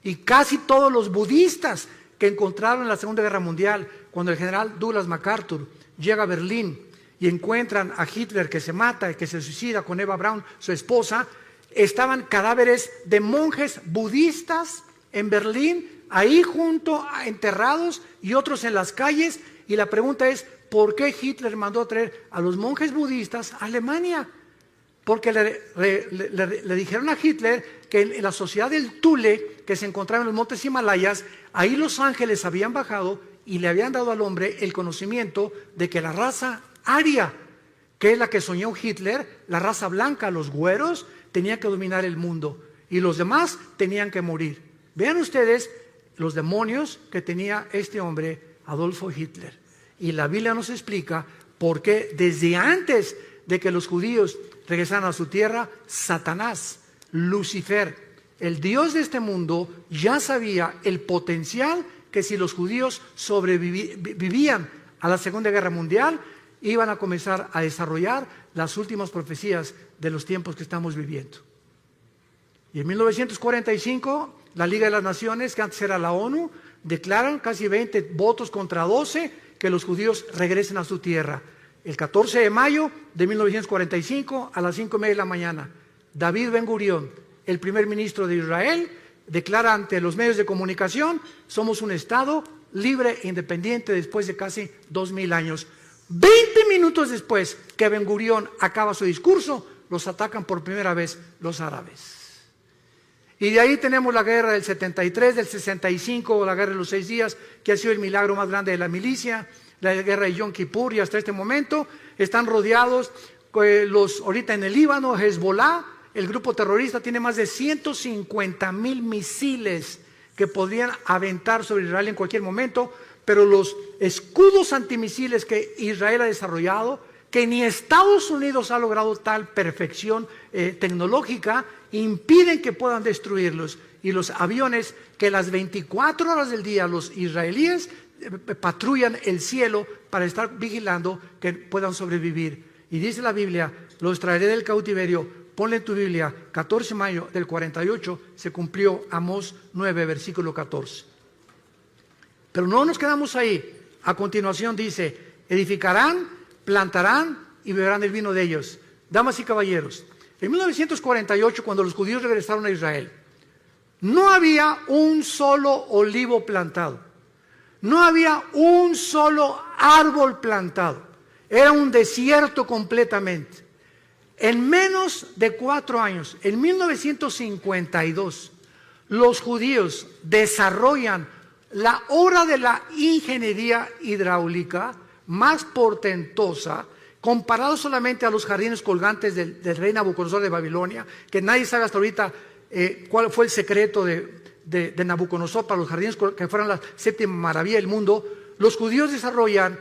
Y casi todos los budistas que encontraron en la Segunda Guerra Mundial, cuando el general Douglas MacArthur llega a Berlín y encuentran a Hitler que se mata y que se suicida con Eva Braun, su esposa, estaban cadáveres de monjes budistas en Berlín, ahí junto, enterrados, y otros en las calles. Y la pregunta es, ¿por qué Hitler mandó a traer a los monjes budistas a Alemania? Porque le dijeron a Hitler que en la sociedad del Thule, que se encontraba en los montes Himalayas, ahí los ángeles habían bajado y le habían dado al hombre el conocimiento de que la raza aria, que es la que soñó Hitler, la raza blanca, los güeros, tenía que dominar el mundo y los demás tenían que morir. Vean ustedes los demonios que tenía este hombre, Adolfo Hitler. Y la Biblia nos explica por qué desde antes de que los judíos regresaran a su tierra, Satanás, Lucifer, el Dios de este mundo, ya sabía el potencial que si los judíos sobrevivían a la Segunda Guerra Mundial, iban a comenzar a desarrollar las últimas profecías de los tiempos que estamos viviendo. Y en 1945, la Liga de las Naciones, que antes era la ONU, declaran casi 20 votos contra 12 que los judíos regresen a su tierra. El 14 de mayo de 1945, a las 5:30 de la mañana, David Ben Gurión, el primer ministro de Israel, declara ante los medios de comunicación: somos un Estado libre e independiente después de casi 2000 años. 20 minutos después que Ben Gurión acaba su discurso, los atacan por primera vez los árabes. Y de ahí tenemos la guerra del 73, del 65, la guerra de los 6 días, que ha sido el milagro más grande de la milicia, la guerra de Yom Kippur, y hasta este momento están rodeados ahorita en el Líbano, Hezbollah, el grupo terrorista, tiene más de 150,000 misiles que podrían aventar sobre Israel en cualquier momento, pero los escudos antimisiles que Israel ha desarrollado, que ni Estados Unidos ha logrado tal perfección tecnológica, impiden que puedan destruirlos. Y los aviones que las 24 horas del día los israelíes patrullan el cielo para estar vigilando que puedan sobrevivir. Y dice la Biblia: los traeré del cautiverio. Ponle en tu Biblia, 14 de mayo del 48, se cumplió Amós 9, versículo 14. Pero no nos quedamos ahí. A continuación dice: edificarán, plantarán y beberán el vino de ellos. Damas y caballeros, en 1948, cuando los judíos regresaron a Israel, no había un solo olivo plantado. No había un solo árbol plantado. Era un desierto completamente. En menos de 4 años, en 1952, los judíos desarrollan la obra de la ingeniería hidráulica más portentosa, comparado solamente a los jardines colgantes del rey Nabucodonosor de Babilonia, que nadie sabe hasta ahorita cuál fue el secreto de Nabucodonosor para los jardines que fueran la séptima maravilla del mundo. Los judíos desarrollan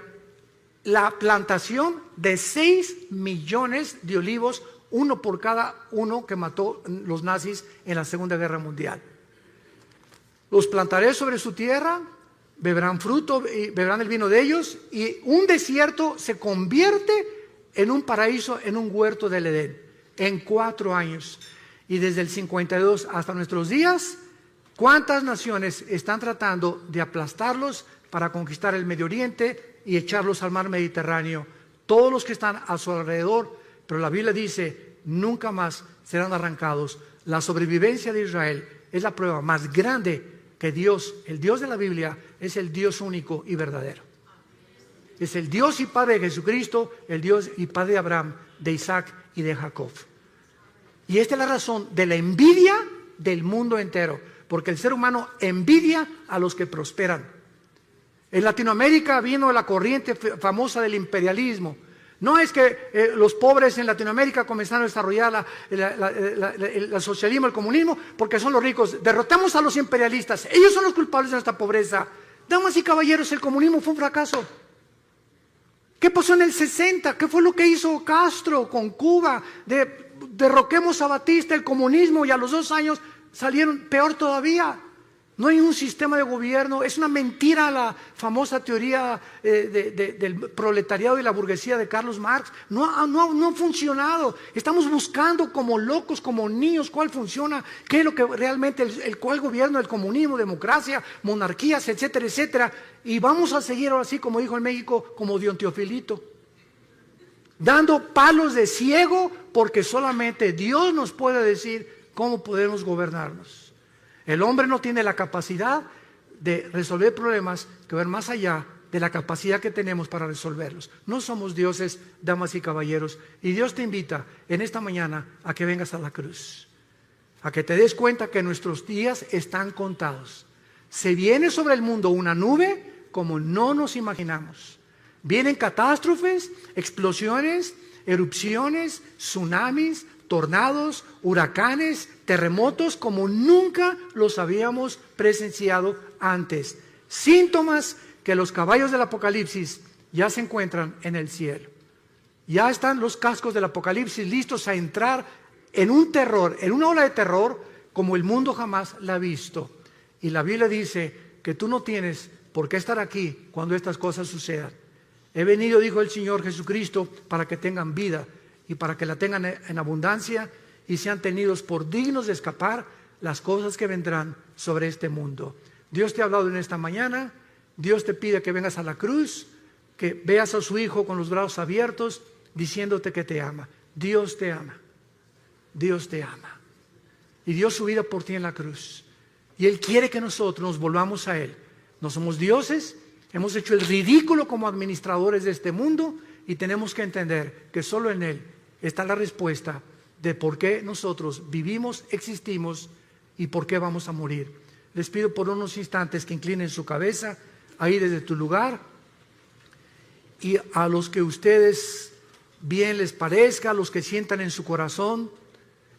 la plantación de 6 millones de olivos, uno por cada uno que mató los nazis en la Segunda Guerra Mundial. Los plantaré sobre su tierra, beberán fruto y beberán el vino de ellos, y un desierto se convierte en un paraíso, en un huerto del Edén, en 4 años. Y desde el 52 hasta nuestros días, ¿cuántas naciones están tratando de aplastarlos para conquistar el Medio Oriente y echarlos al mar Mediterráneo? Todos los que están a su alrededor, pero la Biblia dice, nunca más serán arrancados. La sobrevivencia de Israel es la prueba más grande que Dios, el Dios de la Biblia, es el Dios único y verdadero. Es el Dios y Padre de Jesucristo, el Dios y Padre de Abraham, de Isaac y de Jacob. Y esta es la razón de la envidia del mundo entero, porque el ser humano envidia a los que prosperan. En Latinoamérica vino la corriente famosa del imperialismo. No es que los pobres en Latinoamérica comenzaron a desarrollar el socialismo, el comunismo, porque son los ricos. Derrotamos a los imperialistas. Ellos son los culpables de nuestra pobreza. Damas y caballeros, el comunismo fue un fracaso. ¿Qué pasó en el 60? ¿Qué fue lo que hizo Castro con Cuba? Derroquemos a Batista, el comunismo, y a los 2 años salieron peor todavía. No hay un sistema de gobierno. Es una mentira la famosa teoría del proletariado y la burguesía de Carlos Marx. No ha funcionado. Estamos buscando como locos, como niños, cuál funciona, qué es lo que realmente, cuál gobierno, el comunismo, democracia, monarquías, etcétera, etcétera. Y vamos a seguir ahora sí, como dijo en México, como Don Teofilito, dando palos de ciego, porque solamente Dios nos puede decir cómo podemos gobernarnos. El hombre no tiene la capacidad de resolver problemas que van más allá de la capacidad que tenemos para resolverlos. No somos dioses, damas y caballeros, y Dios te invita en esta mañana a que vengas a la cruz, a que te des cuenta que nuestros días están contados. Se viene sobre el mundo una nube como no nos imaginamos. Vienen catástrofes, explosiones, erupciones, tsunamis, tornados, huracanes, terremotos como nunca los habíamos presenciado antes. Síntomas que los caballos del Apocalipsis ya se encuentran en el cielo. Ya están los cascos del Apocalipsis listos a entrar en un terror, en una ola de terror como el mundo jamás la ha visto. Y la Biblia dice que tú no tienes por qué estar aquí cuando estas cosas sucedan. He venido, dijo el Señor Jesucristo, para que tengan vida y para que la tengan en abundancia y sean tenidos por dignos de escapar las cosas que vendrán sobre este mundo. Dios te ha hablado en esta mañana. Dios te pide que vengas a la cruz, que veas a su Hijo con los brazos abiertos, diciéndote que te ama. Dios te ama. Dios te ama. Y dio su vida por ti en la cruz. Y Él quiere que nosotros nos volvamos a Él. No somos dioses, hemos hecho el ridículo como administradores de este mundo y tenemos que entender que solo en Él está la respuesta de por qué nosotros vivimos, existimos y por qué vamos a morir. Les pido por unos instantes que inclinen su cabeza ahí desde tu lugar, y a los que ustedes bien les parezca, a los que sientan en su corazón,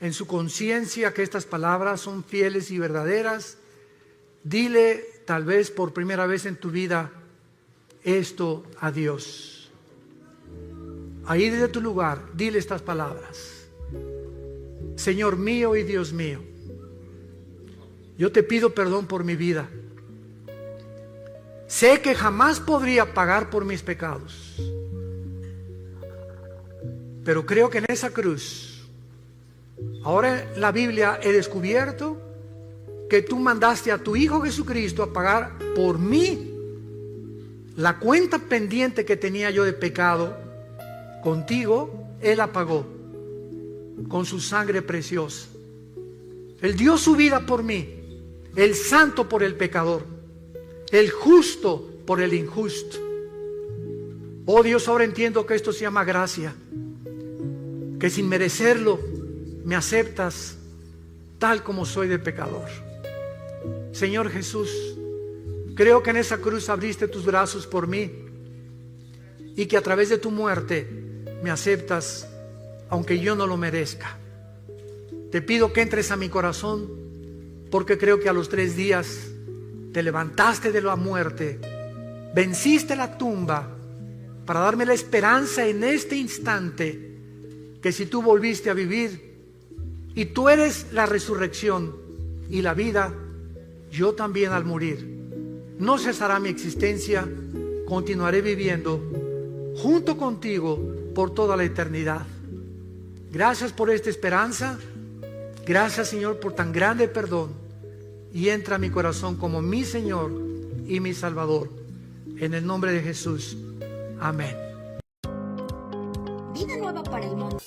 en su conciencia que estas palabras son fieles y verdaderas, dile tal vez por primera vez en tu vida esto a Dios. Ahí desde tu lugar, dile estas palabras: Señor mío y Dios mío, yo te pido perdón por mi vida. Sé que jamás podría pagar por mis pecados, pero creo que en esa cruz, ahora en la Biblia he descubierto que tú mandaste a tu Hijo Jesucristo a pagar por mí la cuenta pendiente que tenía yo de pecado. Contigo Él la pagó con su sangre preciosa. Él dio su vida por mí, el santo por el pecador, el justo por el injusto. Oh Dios, ahora entiendo que esto se llama gracia, que sin merecerlo me aceptas tal como soy de pecador. Señor Jesús, creo que en esa cruz abriste tus brazos por mí y que a través de tu muerte me aceptas, aunque yo no lo merezca. Te pido que entres a mi corazón, porque creo que a los 3 días te levantaste de la muerte, venciste la tumba para darme la esperanza en este instante que si tú volviste a vivir y tú eres la resurrección y la vida, yo también al morir no cesará mi existencia, continuaré viviendo junto contigo por toda la eternidad. Gracias por esta esperanza, gracias Señor por tan grande perdón, y entra a mi corazón como mi Señor y mi Salvador, en el nombre de Jesús, amén. Vida nueva para el mundo.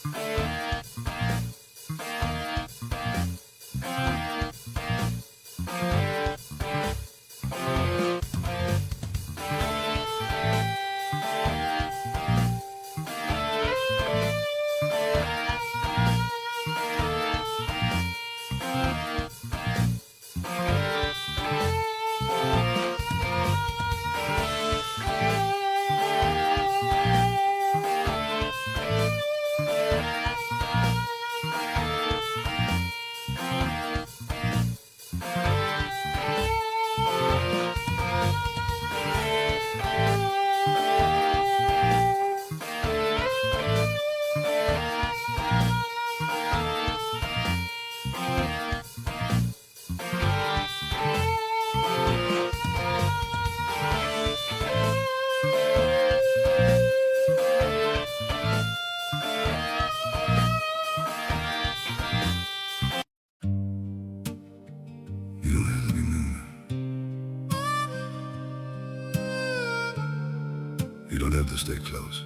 You don't have to stay close.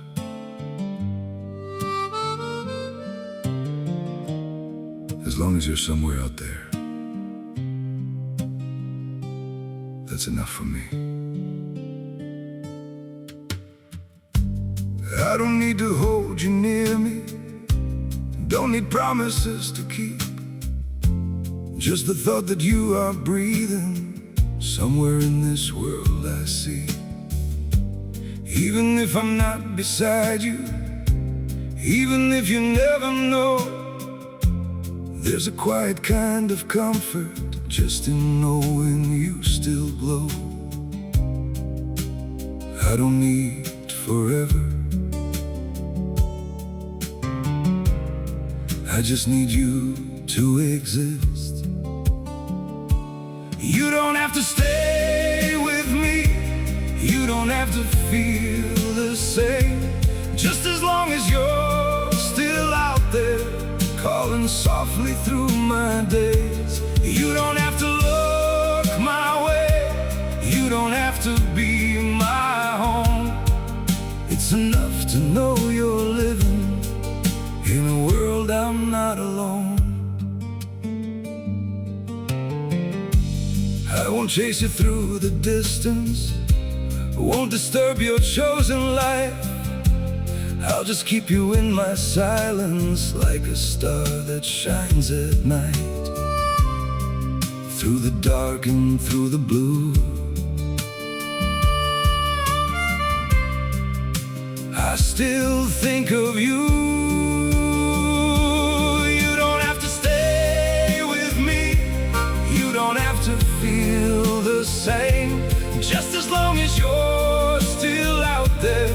As long as you're somewhere out there, that's enough for me. I don't need to hold you near me, don't need promises to keep. Just the thought that you are breathing somewhere in this world I see. Even if I'm not beside you, even if you never know, there's a quiet kind of comfort just in knowing you still glow. I don't need forever, I just need you to exist. You don't have to stay with me, you don't have to feel the same. Just as long as you're still out there, calling softly through my days. You don't have to look my way, you don't have to be my home. It's enough to know you're living in a world I'm not alone. I won't chase you through the distance, won't disturb your chosen life. I'll just keep you in my silence, like a star that shines at night. Through the dark and through the blue, I still think of you. You don't have to stay with me, you don't have to feel the same. Just as long as you're still out there,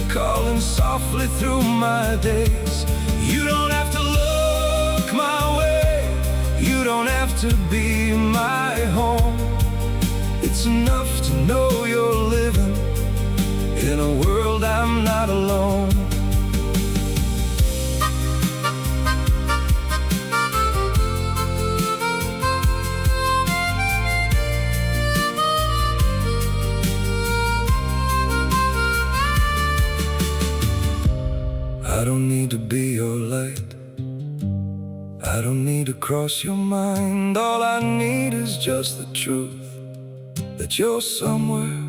calling softly through my days. You don't have to look my way, you don't have to be my home. It's enough to know you're living in a world I'm not alone. I don't need to be your light, I don't need to cross your mind. All I need is just the truth that you're somewhere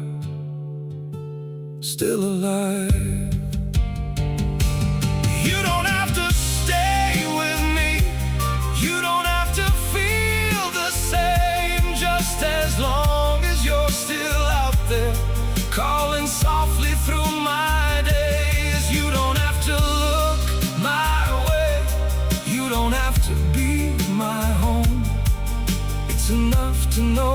still alive. You don't have to stay with me, you don't have to feel the same. Just as to know